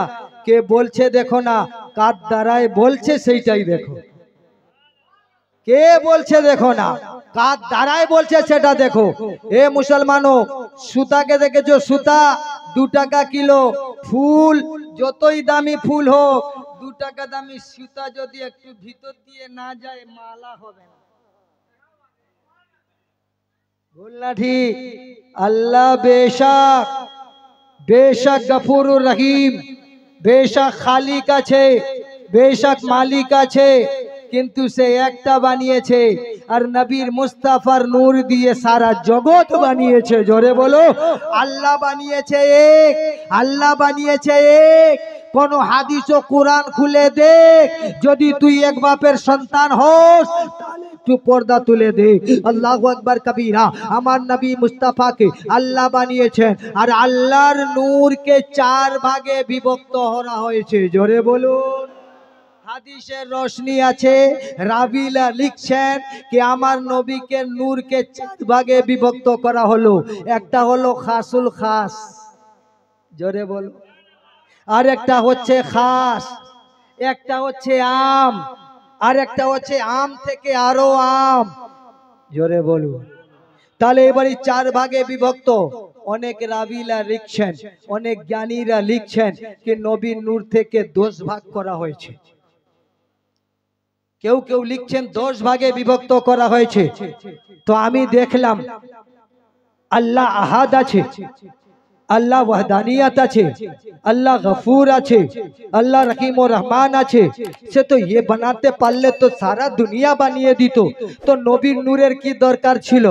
কে বলছে দেখো না কার দ্বারায় বলছে সেইটাই দেখো কে বলছে দেখো না কার দ্বারায় বলছে সেটা দেখো এ মুসলমানো সুতাকে দেখেছো সুতা 2 টাকা কিলো ফুল যতই দামি ফুল হোক 2 টাকা দামি সুতা যদি একটু ভিতর দিয়ে না যায় মালা হবে না बोलना ठीक अल्लाह बेशक बेशक गफूरुर रहीम बेशक खालिक আছে बेशक मालिक আছে কিন্তু সে একটা বানিয়েছে আর নবীর মুস্তাফার নূর দিয়ে সারা জগৎ বানিয়েছে জোরে বলো আল্লাহ বানিয়েছে এক আল্লাহ বানিয়েছে এক কোন হাদিস ও কুরআন খুলে দেখ যদি তুই এক বাপের সন্তান হোস तू पर्दा तुले दे अल्लाहु अकबर कबीरा আমার নবী মুস্তাফাকে আল্লাহ বানিয়েছেন আর আল্লাহর নূর কে 4 ভাগে বিভক্ত করা হয়েছে জোরে বলুন হাদিসের রোশনি আছে রাবিলা লিখছেন कि আমার নবীকে নূরকে 4 ভাগে বিভক্ত করা হলো একটা হলো খাসুল খাস জোরে বলো আর একটা হচ্ছে খাস একটা হচ্ছে আম আর একটা হচ্ছে আম থেকে আরো আম জোরে বলুন তাহলে এবারে 4 ভাগে বিভক্ত অনেক রাবিলা লিখছেন অনেক জ্ঞানীরা লিখছেন कि নবীর নূর থেকে 10 ভাগ করা হয়েছে কেউ কেউ লিখছেন 10 ভাগে বিভক্ত করা হয়েছে তো আমি দেখলাম আল্লাহ আহাদ আছে আল্লাহ ওয়াহদানিয়াত আছে, আল্লাহ গফুর আছে, আল্লাহ রহিম ও রহমান আছে। সে তো ये বানাতে পারলে তো সারা দুনিয়া বানিয়ে দিত। তো নবীর নূরের কি দরকার ছিল?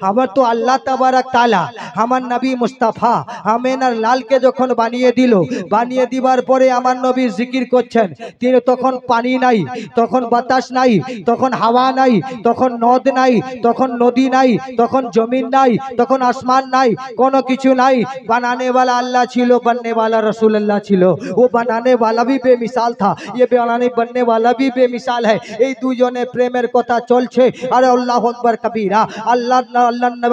আমার তো আল্লাহ তাবারাক তাআলা আমার নবী মুস্তাফা আমেনার লালকে যখন বানিয়ে দিল, বানিয়ে দিবার পরে আমার নবী জিকির করছেন। তিনি তখন পানি নাই, তখন বাতাস নাই, তখন হাওয়া নাই, তখন নদ নাই, তখন নদী নাই, তখন জমিন নাই, তখন আসমান নাই, কোনো কিছু নাই। बनाने वाला अल्लाह छिलो, बनने वाला रसूल अल्लाह छिलो। वो बनाने वाला भी बेमिसाल था, ये बनाने बनने वाला भी बेमिसाल है। এই দুজনে প্রেমের কথা চলছে। আরে আল্লাহু আকবার কবীরা। আল্লাহ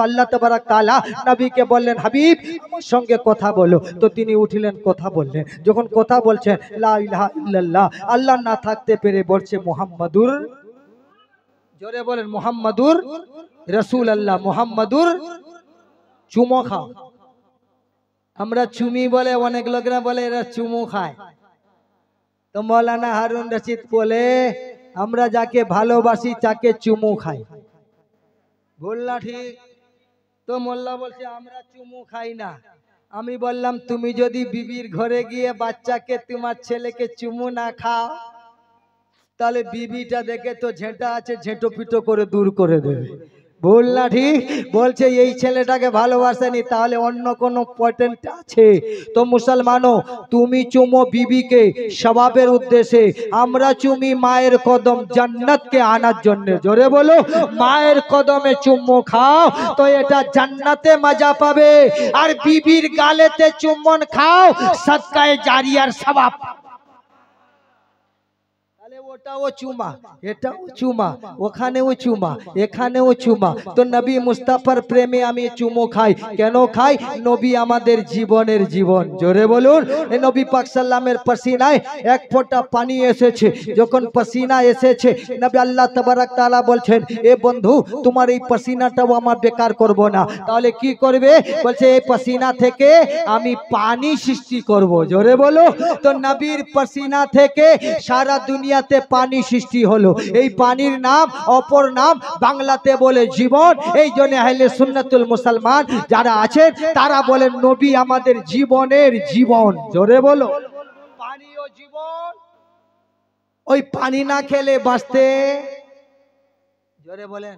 আল্লাহ তাবারাক তাআলা নবীকে বললেন, হাবিব আমার সঙ্গে কথা বলো। তো তিনি উঠলেন, কথা বললেন। যখন কথা বলছেন, লা ইলাহা ইল্লাল্লাহ, আল্লাহ না থাকতে পেরে বলছে মুহাম্মাদুর, জোরে বলেন মুহাম্মাদুর রাসূলুল্লাহ, মুহাম্মাদুর। চুমো খাও। আমরা চুমি বলে, অনেক লোকেরা বলে এরা চুমু খায়। তো মৌলানা হারুন রশিদ বলে আমরা যাকে ভালোবাসি তাকে চুমু খাই। ভুল না ঠিক? তো মোল্লা বলছে আমরা চুমু খাই না। আমি বললাম তুমি যদি বিবির ঘরে গিয়ে বাচ্চাকে তোমার ছেলেকে চুমু না খাও, তাহলে বিবিটা দেখে তো ঝেঁটা আছে, ঝেঁটো পিটো করে দূর করে দেবে। ভুল না ঠিক? বলছে এই ছেলেটাকে ভালোবাসেনি, তাহলে অন্য কোন পয়েন্ট আছে। তো মুসলমানও, তুমি চুমো বিবিকে সওয়াবের উদ্দেশ্যে, আমরা চুমি মায়ের কদম জান্নাতকে আনার জন্য। জোরে বলো, মায়ের কদমে চুম্মো খাও তো এটা জান্নাতে মজা পাবে। আর বিবির গালেতে চুম্বন খাও, সদকায়ে জারিয়ার সওয়াব। ওটাও চুমা, এটাও চুমা, ওখানেও চুমা, এখানেও চুমা। তো নবী মুস্তাফার প্রেমে আমি চুমো খাই। কেন খাই? নবী আমাদের জীবনের জীবন। জোরে বলুন। এই নবী পাক সাল্লামের পসিনায় এক ফোঁটা পানি এসেছে। যখন পসিনা এসেছে, নবী আল্লাহ তাবারাক তাআলা বলছেন, এ বন্ধু তোমার এই পসিনাটাও আমার বেকার করব না। তাহলে কি করবে? বলছে এই পসিনা থেকে আমি পানি সৃষ্টি করব। জোরে বলো। তো নবীর পসিনা থেকে সারা দুনিয়াতে পানি সৃষ্টি হলো। এই পানির নাম, অপর নাম বাংলাতে বলে জীবন। এই জন্য আহলে সুন্নাতুল মুসলমান যারা আছেন তারা বলেন নবী আমাদের জীবনের জীবন। জোরে বলো, পানি ও জীবন। ওই পানি না খেলে বাঁচতে, জোরে বলেন,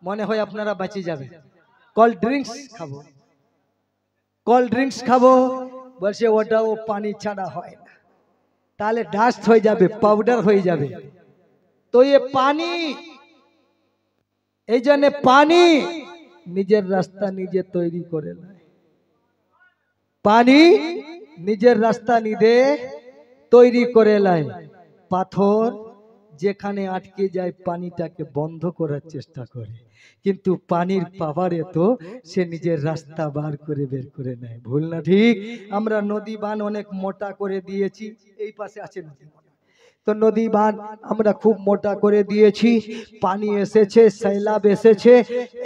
মনে হয় আপনারা বাঁচে যাবে। কোল্ড ড্রিঙ্কস খাবো, কোল্ড ড্রিঙ্কস খাবো, বলছে ওটাও পানি ছাড়া হয় না, তাহলে ডাস্ট হয়ে যাবে, পাউডার হয়ে যাবে। তো ये পানি, এই জন্য পানি নিজের রাস্তা নিজে তৈরি করে নেয়। পানি নিজের রাস্তা নিজে তৈরি করে নেয়। পাথর যেখানে আটকে যায় পানিটাকে বন্ধ করার চেষ্টা করে, কিন্তু পানির পাওয়ারে তো সে নিজের রাস্তা বার করে বের করে নেয়। ভুল না ঠিক? আমরা নদী বান অনেক মোটা করে দিয়েছি। এই পাশে আছে নদী, তো নদী বান আমরা খুব মোটা করে দিয়েছি। পানি এসেছে, সৈলাব এসেছে,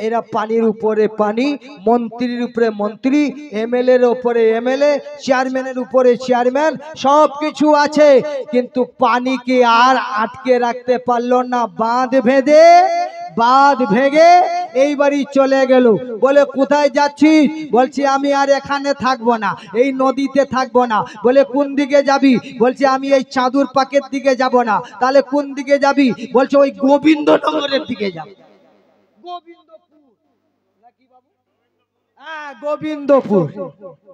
এরা পানির উপরে পানি, মন্ত্রীর উপরে মন্ত্রী, এমএলএ এর উপরে এমএলএ, চেয়ারম্যানের উপরে চেয়ারম্যান, সব কিছু আছে, কিন্তু পানিকে আর আটকে রাখতে পারলো না। বাঁধ বেঁধে, বাঁধ ভেঙে এইবারই চলে গেল। বলে কোথায় যাচ্ছিস? বলছি আমি আর এখানে থাকবো না, এই নদীতে থাকবো না। বলে কোন দিকে যাবি? বলছি আমি এই চাঁদুর পাকের দিকে যাব না। তাহলে কোন দিকে যাবি? বলছে ওই গোবিন্দনগরের দিকে যাব। গোবিন্দপুর নাকি বাবু? হ্যাঁ, গোবিন্দপুর,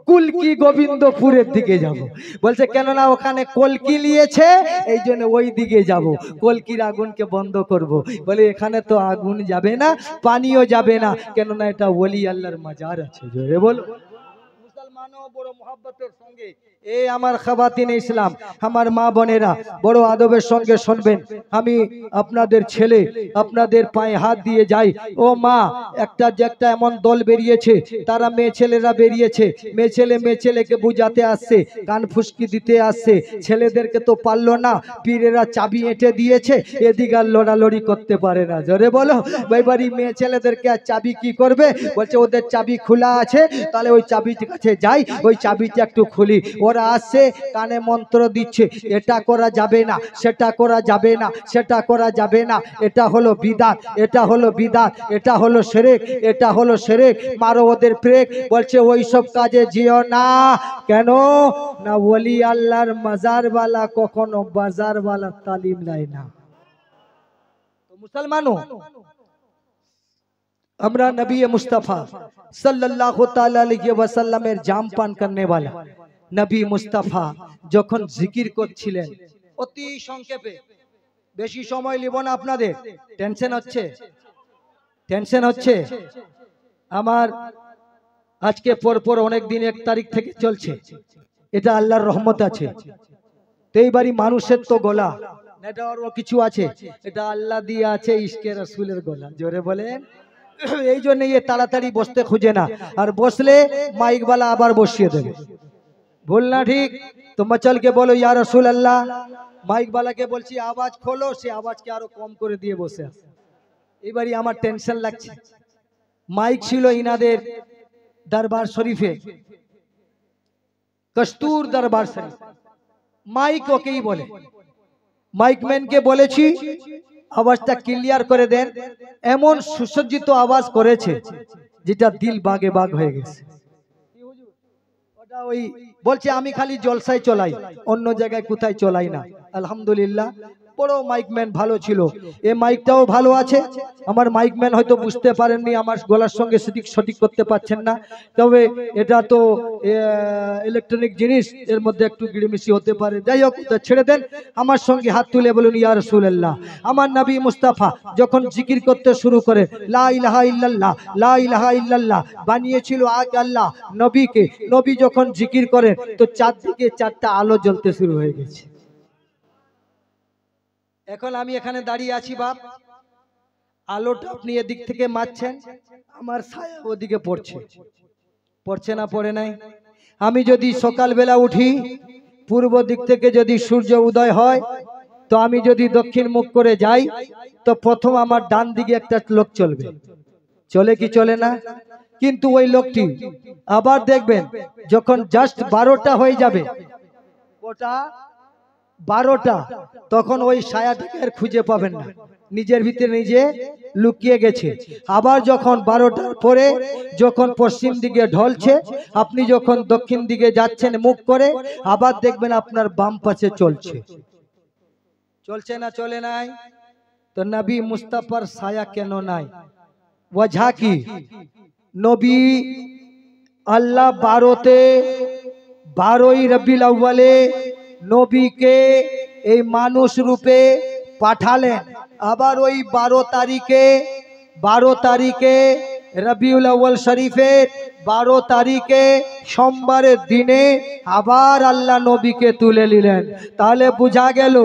কুলকি গোবিন্দপুরের দিকে যাব। বলছে কেননা ওখানে কলকি নিয়েছে, এই জন্য ওই দিকে যাব, কলকির আগুনকে বন্ধ করব। বলে এখানে তো আগুন যাবে না, পানিও যাবে না, কেননা এটা ওলি আল্লাহর মাজার আছে। জোরে বলো। মুসলমানও বড় মোহাব্বতের সঙ্গে, এ আমার খাবাতিন ইসলাম, আমার মা বোনেরা বড় আদবের সঙ্গে শুনবেন। আমি আপনাদের ছেলে, আপনাদের পায়ে হাত দিয়ে যাই। ও মা, একটা এমন দল বেরিয়েছে, তারা মেয়ে ছেলেরা বেরিয়েছে, মেয়ে ছেলেকে বুঝাতে আসছে, কান ফুসকি দিতে আসছে। ছেলেদেরকে তো পারলো না, পীরেরা চাবি এঁটে দিয়েছে, এদিকে আর লড়ালড়ি করতে পারে না। জোরে বলো। এবারই মেয়ে ছেলেদেরকে আর চাবি কি করবে? বলছে ওদের চাবি খোলা আছে, তাহলে ওই চাবির কাছে যা, যাই, ওই চাবিটা একটু খুলি। ওরা আসছে, কানে মন্ত্র দিচ্ছে, এটা করা যাবে না, সেটা করা যাবে না, সেটা করা যাবে না, এটা হলো বিদাত, এটা হলো বিদাত, এটা হলো শিরক, এটা হলো শিরক, মারো ওদের ব্রেক। বলছে ওই সব কাজে যেও না। কেন না? ওলি আল্লাহর মাজারওয়ালা কখনো বাজারওয়ালা তালিম নেয় না। তো মুসলমানও আমরা নবী মুস্তাফা সাল্লাল্লাহু তাআলা আলাইহি ওয়াসাল্লামের জাম পান করনে वाला নবী মুস্তাফা যখন জিকির করছিলেন, অতি সংক্ষেপে, বেশি সময় নিব না আপনাদের, টেনশন হচ্ছে আমার। আজকে পরপর অনেক দিন 1 তারিখ থেকে চলছে, এটা আল্লাহর রহমত আছে। তো এইবারই মানুষের তো গলা, এটা আরো কিছু আছে, এটা আল্লাহ দিয়ে আছে, ইশকে রাসূলের গলা। জোরে বলেন। এই জন্য ये তাড়াতাড়ি বসতে খুঁজে না, আর বসলে মাইকওয়ালা আবার বসিয়ে দেবে। ভুল না ঠিক? তো মচল কে বলো ইয়া রাসূল আল্লাহ। মাইকওয়ালাকে বলছি আওয়াজ খোলো, সে আওয়াজকে আরো কম করে দিয়ে বসে আছে। এবারই আমার টেনশন লাগছে। মাইক ছিল ইনাদের দরবার শরীফে, কস্তুর দরবার শরীফ, মাইক ওকেই বলে। মাইকম্যানকে বলেছি আওয়াজটা ক্লিয়ার করে দেন। এমন সুসজ্জিত আওয়াজ করেছে যেটা দিল বাগে বাগ হয়ে গেছে। ওটা ওই বলছে আমি খালি জলসায় চলাই, অন্য জায়গায় কোথায় চলাই না। আলহামদুলিল্লাহ, বড় মাইকম্যান ভালো ছিল। এই মাইকটাও ভালো আছে। আমার মাইকম্যান হয়তো বুঝতে পারেননি, আমার গলার সঙ্গে সঠিক করতে পারছেন না। তবে এটা তো ইলেকট্রনিক জিনিস, এর মধ্যে একটু গিড়মিশি হতে পারে। যাই হোক, ছেড়ে দেন। আমার সঙ্গে হাত তুলে বলুন ইয়া রাসূলুল্লাহ। আমার নবী মুস্তাফা যখন জিকির করতে শুরু করে লা ইলাহা ইল্লাল্লাহ, লা ইলাহা ইল্লাল্লাহ বানিয়েছিল আগে আল্লাহ নবীকে। নবী যখন জিকির করেন তো চারদিকে 4টা আলো জ্বলতে শুরু হয়ে গেছে। এখন আমি এখানে দাঁড়িয়ে আছি বাপ, আলোটা আপনি এদিক থেকে মারছেন, আমার ছায়া ওদিকে পড়ছে না পড়ে নাই? আমি যদি সকালবেলা উঠি, পূর্ব দিক থেকে যদি সূর্য উদয় হয়, তো আমি যদি দক্ষিণ মুখ করে যাই, তো প্রথম আমার ডান দিকে একটা লোক চলবে। চলে কি চলে না? কিন্তু ওই লোকটি আবার দেখবেন যখন জাস্ট 12টা হয়ে যাবে, ওটা 12টা, তখন ওই ছায়াটাকে আর খুঁজে পাবেন না, নিজের ভিতরে নিজে লুকিয়ে গেছে। আবার যখন 12টার পরে যখন পশ্চিম দিকে ঢলছে, আপনি যখন দক্ষিণ দিকে যাচ্ছেন মুখ করে, আবার দেখবেন আপনার বাম পাশে চলছে না চলে নাই? তো নবী মুস্তাফার ছায়া কেন নাই? ওয়াজহ কি? নবী আল্লাহ 12ই রবিউল আউয়ালে নবীকে এই মানুষ রূপে পাঠালেন। আবার ওই 12 তারিখে রবিউল আউয়াল শরীফের 12 তারিখে সোমবারের দিনে আবার আল্লাহ নবীকে তুলে নিলেন। তাহলে বোঝা গেল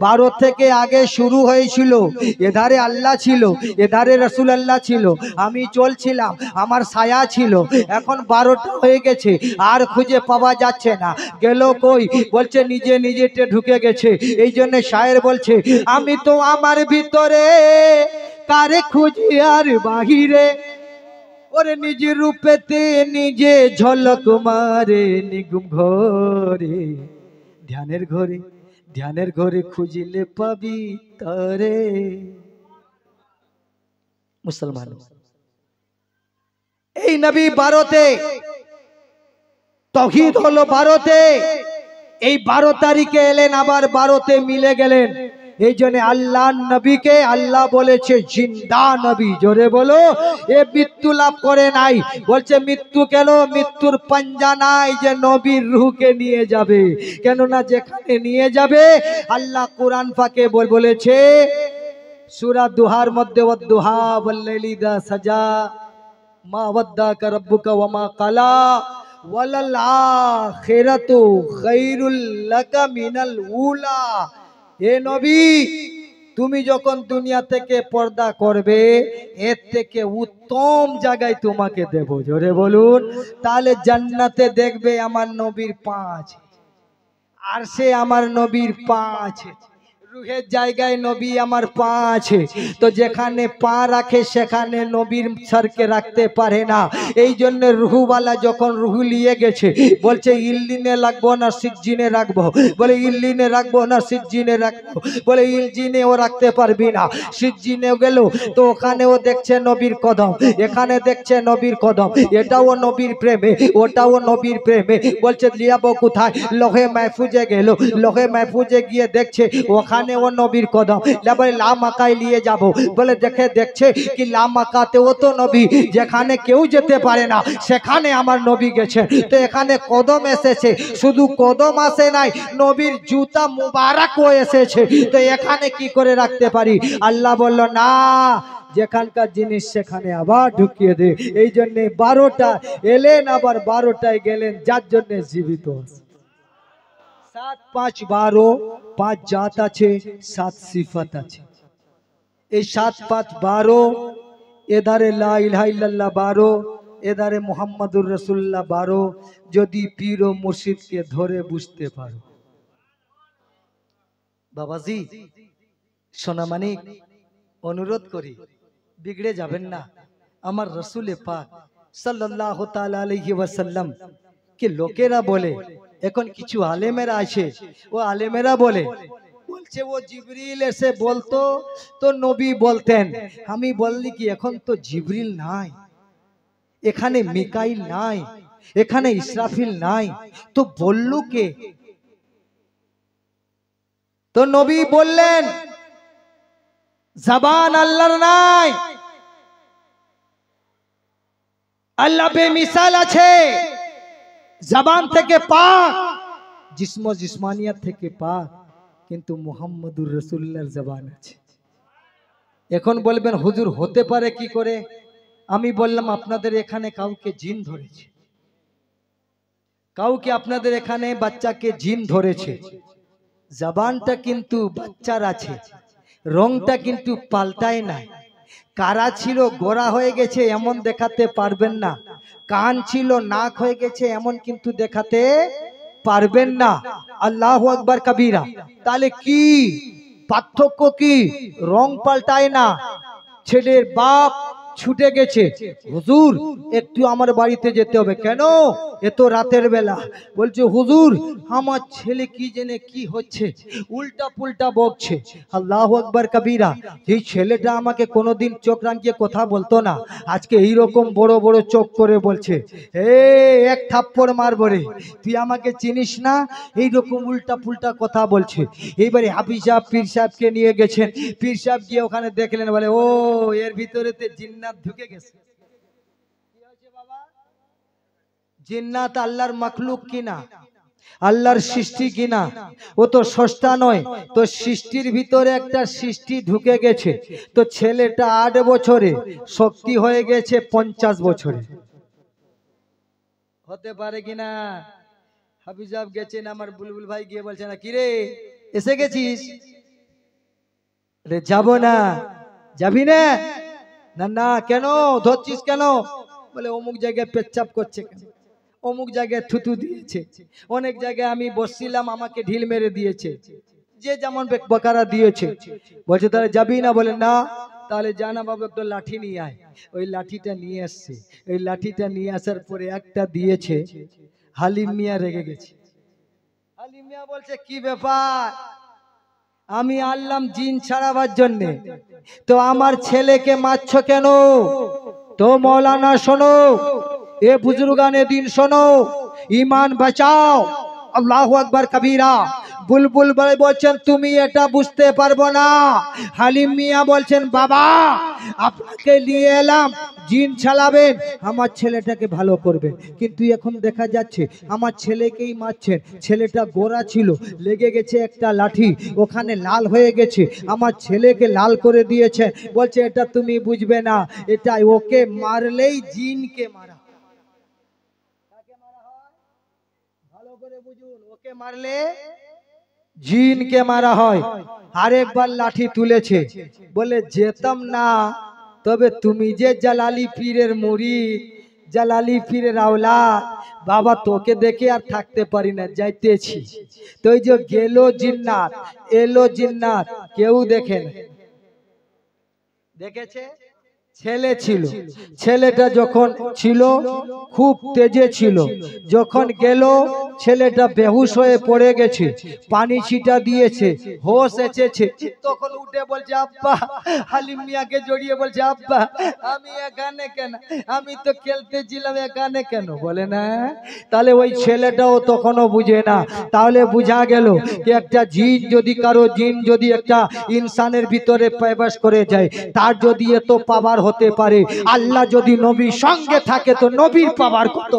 12 থেকে আগে শুরু হয়েছিল, এধারে আল্লাহ ছিল, এধারে রাসূলুল্লাহ ছিল, আমি চলছিলাম, আমার ছায়া ছিল। এখন 12টা হয়ে গেছে, আর খুঁজে পাওয়া যাচ্ছে না। গেল কই? বলছে নিজে নিজেতে ঢুকে গেছে। এই জন্য শায়ের বলছে আমি তো আমার ভিতরে কারে খুঁজি আর বাহিরে, ওরে নিজ রূপেতে নিজে ঝলক মারে নিগুম ঘরে, ধ্যানের ঘরে খুঁজিলে পাবি তারে। মুসলমান, এই নবী 12তে, তাওহীদ হলো 12তে, এই 12 তারিখে এলেন, আবার 12তে মিলে গেলেন। এই জন্য আল্লাহ নবীকে আল্লাহ বলেছে জিন্দা নবী। জোরে বলো, এ মৃত্যু লাভ করে নাই। বলছে মৃত্যু কেন? মৃত্যুর পাঞ্জা নাই যে নবীর রূহকে নিয়ে যাবে। কেননা যেখানে নিয়ে যাবে, আল্লাহ কোরআন পাকে বলেছে সূরা দুহার মধ্যে, ওয়াদ-দুহা ওয়াল-লাইলি ইযা সাজা মা ওয়াদ্দাকা রাব্বুকা ওয়া মা ক্বালা ওয়ালাল আখিরাতু খায়রুল লাকা মিনাল উলা। হে নবী, তুমি যখন দুনিয়া থেকে পর্দা করবে, এর থেকে উত্তম জায়গায় তোমাকে দেব। জোরে বলুন। তাহলে জান্নাতে দেখবে আমার নবীর পা আছে, আরশে আমার নবীর পা আছে, রুহের জায়গায় নবী আমার পা আছে, তো যেখানে পা রাখে সেখানে নবীর সরকে রাখতে পারে না। এই জন্য রুহুওয়ালা যখন রুহু নিয়ে গেছে বলছে ইল্লিনে রাখবো না সিজ্জিনে রাখবো, বলে ইল্লিনে রাখবো না সিজ্জিনে রাখবো, বলে ইলজিনে ও রাখতে পারবি না। সিজ্জিনে গেল তো ওখানেও দেখছে নবীর কদম, এখানে দেখছে নবীর কদম, এটাও নবীর প্রেমে ওটাও নবীর প্রেমে। বলছে লিয়াবো কোথায়? লোহে মাহফুজে গেল, লোহে মাহফুজে গিয়ে দেখছে ওখানে ও নবীর কদম। বলে লামাকায় নিয়ে যাব, বলে দেখছে কি লামাকাতেও তো নবী, যেখানে কেউ যেতে পারে না সেখানে আমার নবী গেছে। তো এখানে কদম এসেছে, শুধু কদম আসে নাই, নবীর জুতা মুবারকও এসেছে। তো এখানে কি করে রাখতে পারি? আল্লাহ বলল না, যেখানকার জিনিস সেখানে আবার ঢুকিয়ে দে। এই জন্য 12টা এলেন আবার 12টায় গেলেন, যার জন্য জীবিত আছে। 7 5 12, 5 জাত আছে, 7 সিফাত আছে। এই 7 5 12, এধারে লা ইলাহা ইল্লাল্লাহ 12, এধারে মুহাম্মাদুর রাসূলুল্লাহ 12। যদি পীর ও মুর্শিদকে ধরে বুঝতে পারো। বাবাজি সোনামানিক, অনুরোধ করি বিগড়ে যাবেন না। আমার রসুলে পাক সাল্লাল্লাহু তাআলা আলাইহি ওয়াসাল্লাম কে লোকেরা বলে, এখন কিছু আলেমেরা আছে, ও আলেমেরা বলছে ও জিবরিল এসে বলতো তো নবী বলতেন। আমি বললি কি এখন তো জিবরিল নাই, এখানে মিকাইল নাই, এখানে ইসরাফিল নাই, তো বললো কে? তো নবী বললেন জবান আল্লাহর নাই, আল্লাহ বেমিসাল আছে, জবান থেকে পাক, জিসম জিসমানিয়াত থেকে পাক, কিন্তু মুহাম্মদুর রাসূলুল্লাহর জবান আছে। এখন বলবেন হুজুর হতে পারে কি করে? আমি বললাম আপনাদের এখানে কাউকে জিন ধরেছে, কাউকে আপনাদের এখানে বাচ্চাকে জিন ধরেছে, জবানটা কিন্তু বাচ্চার আছে, রংটা কিন্তু পাল্টায় না। কারা ছিল গোরা হয়ে গেছে এমন দেখাতে পারবেন না, কান ছিল নাক হয়ে গেছে এমন কিন্তু দেখাতে পারবেন না। আল্লাহু আকবার কবীরা। তাহলে কি পার্থক্য? কি রং পাল্টায় না। ছেলের বাপ ছুটে গেছে, হুজুর একটু আমার বাড়িতে যেতে হবে। কেন? এত রাতের বেলা। বলছে হুজুর আমার ছেলে কি জেনে কি হচ্ছে, উল্টা পুল্টা বকছে। আল্লাহু আকবার কবীরা। এই ছেলেটা আমাকে কোনোদিন চোখ রাঙিয়ে কথা বলতো না, আজকে এইরকম বড় বড় চোখ করে বলছে এক থাপ্পড় মারবো রে, তুই আমাকে চিনিস না, এইরকম উল্টা পুল্টা কথা বলছে। এইবারে হাফিজ সাহেব পীর সাহেবকে নিয়ে গেছেন, পীর সাহেব গিয়ে ওখানে দেখলেন, বলে ও এর ভিতরেতে জিন্নাত ঢুকে গেছে। জিন্নাত আল্লাহর মাখলুক কিনা, আল্লাহর সৃষ্টি কিনা, ও তো সস্তা নয়। তো সৃষ্টির ভিতরে একটা সৃষ্টি ঢুকে গেছে। তো ছেলেটা 8 বছরে, শক্তি হয়ে গেছে 50 বছরে। হতে পারে কিনা? হাফিজ সাহেব গেছেন, আমার বুলবুল ভাই গিয়ে বলছে না কিরে এসে গেছিস? যাব না। যাবি না? না না কেন ধরছিস কেন? বলে অমুক জায়গায় পেচ্ছাপ করছে, কেন অমুক জায়গায় থুতু দিয়েছে, অনেক জায়গায় আমি বসছিলাম আমাকে ঢিল মেরে দিয়েছে, যে যেমন বকারা দিয়েছে। বলছে তাহলে যাবি না? বলে না। তাহলে জানা বাবু একটা লাঠি নিয়ে আয়। ওই লাঠিটা নিয়ে আসছে, ওই লাঠিটা নিয়ে আসার পরে একটা দিয়েছে, হালিম মিয়া রেগে গেছে। হালিম মিয়া বলছে কি ব্যাপার? আমি আনলাম জিন ছাড়াবার জন্যে, তো আমার ছেলেকে মারছ কেন? তো মৌলানা শোনো, এ বুজুর্গানে দিন শোনো, ঈমান বাঁচাও। আল্লাহু আকবার কবীরা। বুলবুল ভাই বলছেন তুমি এটা বুঝতে পারবো না। হালিম মিয়া বলছেন বাবা আপনাকে নিয়ে এলাম, জিন চালাবেন, আমার ছেলেটাকে ভালো করবেন। কিন্তু এখন দেখা যাচ্ছে আমার ছেলেকেই মারছেন। ছেলেটা গোরা ছিল, লেগে গেছে একটা লাঠি, ওখানে লাল হয়ে গেছে, আমার ছেলেকে লাল করে দিয়েছে। বলছে এটা তুমি বুঝবে না, এটা ওকে মারলেই জিনকে মারা। ভালো করে বুঝুন, ওকে মারলে জিনকে মারা হয়। আরেকবার লাঠি তুলেছে, বলে যেতাম না, তবে তুমি যে জালালি পীরের মুরিদ, জালালি পীরের আওলাদ, বাবা তোকে দেখে আর থাকতে পারি না, যাইতেছি। তো ওই যে গেল জিন্নাত, এলো জিন্নাত, কেউ দেখে না। দেখেছে? ছেলে ছিল, ছেলেটা যখন ছিল খুব তেজে ছিল, যখন গেল ছেলেটা বেহুশ হয়ে পড়ে গেছে, পানি ছিটা দিয়েছে, হোশ এসেছে, তখন উঠে বলছে আব্বা, হালিম মিয়াকে জড়িয়ে বলছে আব্বা আমি এখানে কেন, আমি তো খেলতেছিলাম এখানে কেন, বলে না। তাহলে ওই ছেলেটাও তখনও বুঝে না। তাহলে বুঝা গেল যে একটা জিন যদি কারো জিন যদি একটা ইনসানের ভিতরে প্রবেশ করে যায়, তার যদি এত পাওয়ার হতে পারে, আল্লাহ যদি নবীর সঙ্গে থাকে তো নবীর পাওয়ার কত।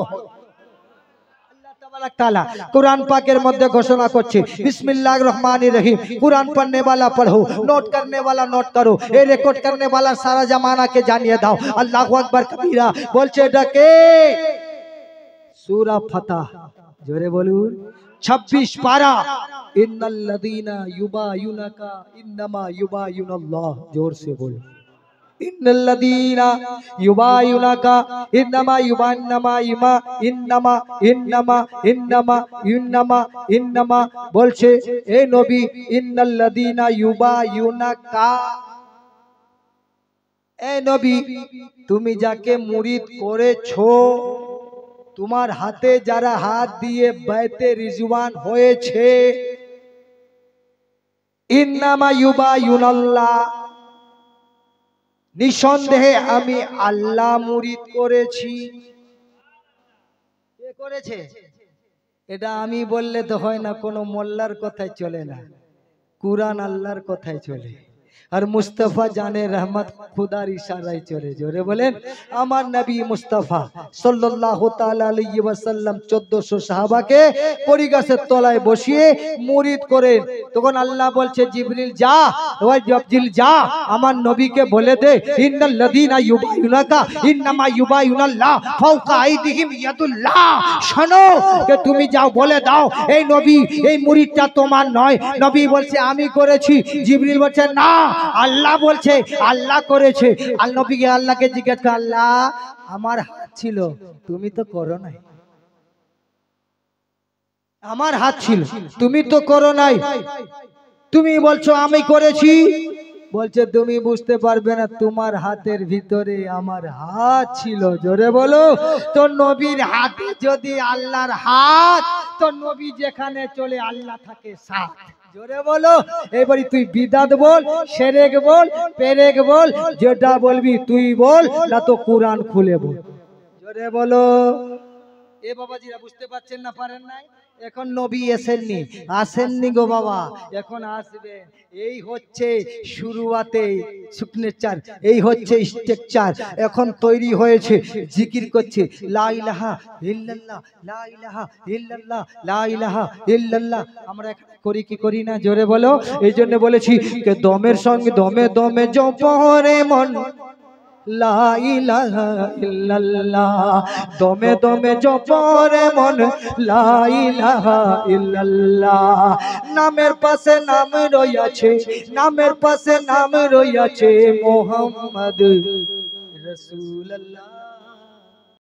कुरान पाकेर मध्य घोषणा करछे बिस्मिल्लाहिर रहमानिर रहीम। कुरान पढ़ने वाला पढ़ो, नोट करने वाला नोट करो, ए रेकॉर्ड करने वाला सारा जमाना के जानिए दाओ। अल्लाहु अकबर कबीरा बोलछे डाके सूरा फतह, जोरे बोलुन 26 पारा, इन्नल्लदीना युबायुनका इन्नमा युबायुनल्लाह, जोर से बोलो इन्नल्लदीना युबायुनका इन्नमा युबान्नमा इमा इन्नमा इन्नमा इन्नमा इन्नमा इन्नमा बोलछे ए नबी इन्नल्लदीना युबायुनका, ए नबी तुमी जाके मुरीद करेछो, तुम्हार हाथे जारा हाथ दिए बैते रिजवान होयेछे, इन्नमा युबायुनल्लाह, निसंदेहे आमी आल्लाह मुरीद करेছি। কে করেছে? এটা আমি বললে তো হয় না, কোনো মোল্লার কথাই চলে না, কুরআন আল্লাহর কথাই চলে। আর মুস্তাফা জানে রহমত খুদার ইশারায় চলে। জোরে বলেন আমার নবী মুস্তাফা সাল্লাল্লাহু তাআলা আলাইহি ওয়াসাল্লাম 1400 সাহাবাকে পরি গাছের তলায় বসিয়ে মুরিদ করেন। তখন আল্লাহ বলছে জিবরিল যা, ওই জিবরিল যা আমার নবীকে বলে দে ইন্নাল লাযিনা ইউবায়ুনাকা ইন্নামা ইউবায়ুনাল্লাহ ফাওকা আইদিহিম ইয়াদুল্লাহ, শোনো যে তুমি যাও বলে দাও এই নবী এই মুরিদটা তোমার নয়। নবী বলছে আমি করেছি, জিবরিল বলছে না আল্লাহ বলছে আল্লাহ করেছে। আর নবীকে আল্লাহকে জিজ্ঞেস করে আল্লাহ আমার হাত ছিল তুমি তো করো নাই, আমার হাত ছিল তুমি তো করো নাই, তুমি বলছো আমি করেছি। বলছে তুমি বুঝতে পারবে না, তোমার হাতের ভিতরে আমার হাত ছিল। জোরে বলো তো নবীর হাতে যদি আল্লাহর হাত, তো নবী যেখানে চলে আল্লাহ থাকে সাথ। জোরে বলো এবারে তুই বিদাত বল, শিরক বল, পেরেক বল, যেটা বলবি তুই বল, না তো কুরআন খুলে বল। জোরে বলো। এ বাবাজিরা বুঝতে পারছেন না পারেন নাই? এখন নবী এসেননি, আসেননি গো বাবা, এখন আসবেন। এই হচ্ছে শুরুয়াতে সিগনেচার, এই হচ্ছে স্ট্রাকচার। এখন তৈরি হয়েছে, জিকির করছে লা ইলাহা ইল্লাল্লাহ, লা ইলাহা ইল্লাল্লাহ, লা ইলাহা ইল্লাল্লাহ। আমরা করি কি করি না? জোরে বলো। এই জন্য বলেছি যে দমের সঙ্গে দমে দমে জপরে মন লা ইলাহা ইল্লাল্লাহ, দমে দমে জপরে মন লা ইলাহা ইল্লাল্লাহ। নামের পাশে নাম রইয়াছে, নামের পাশে নাম রইয়াছে মোহাম্মদ রাসূলুল্লাহ।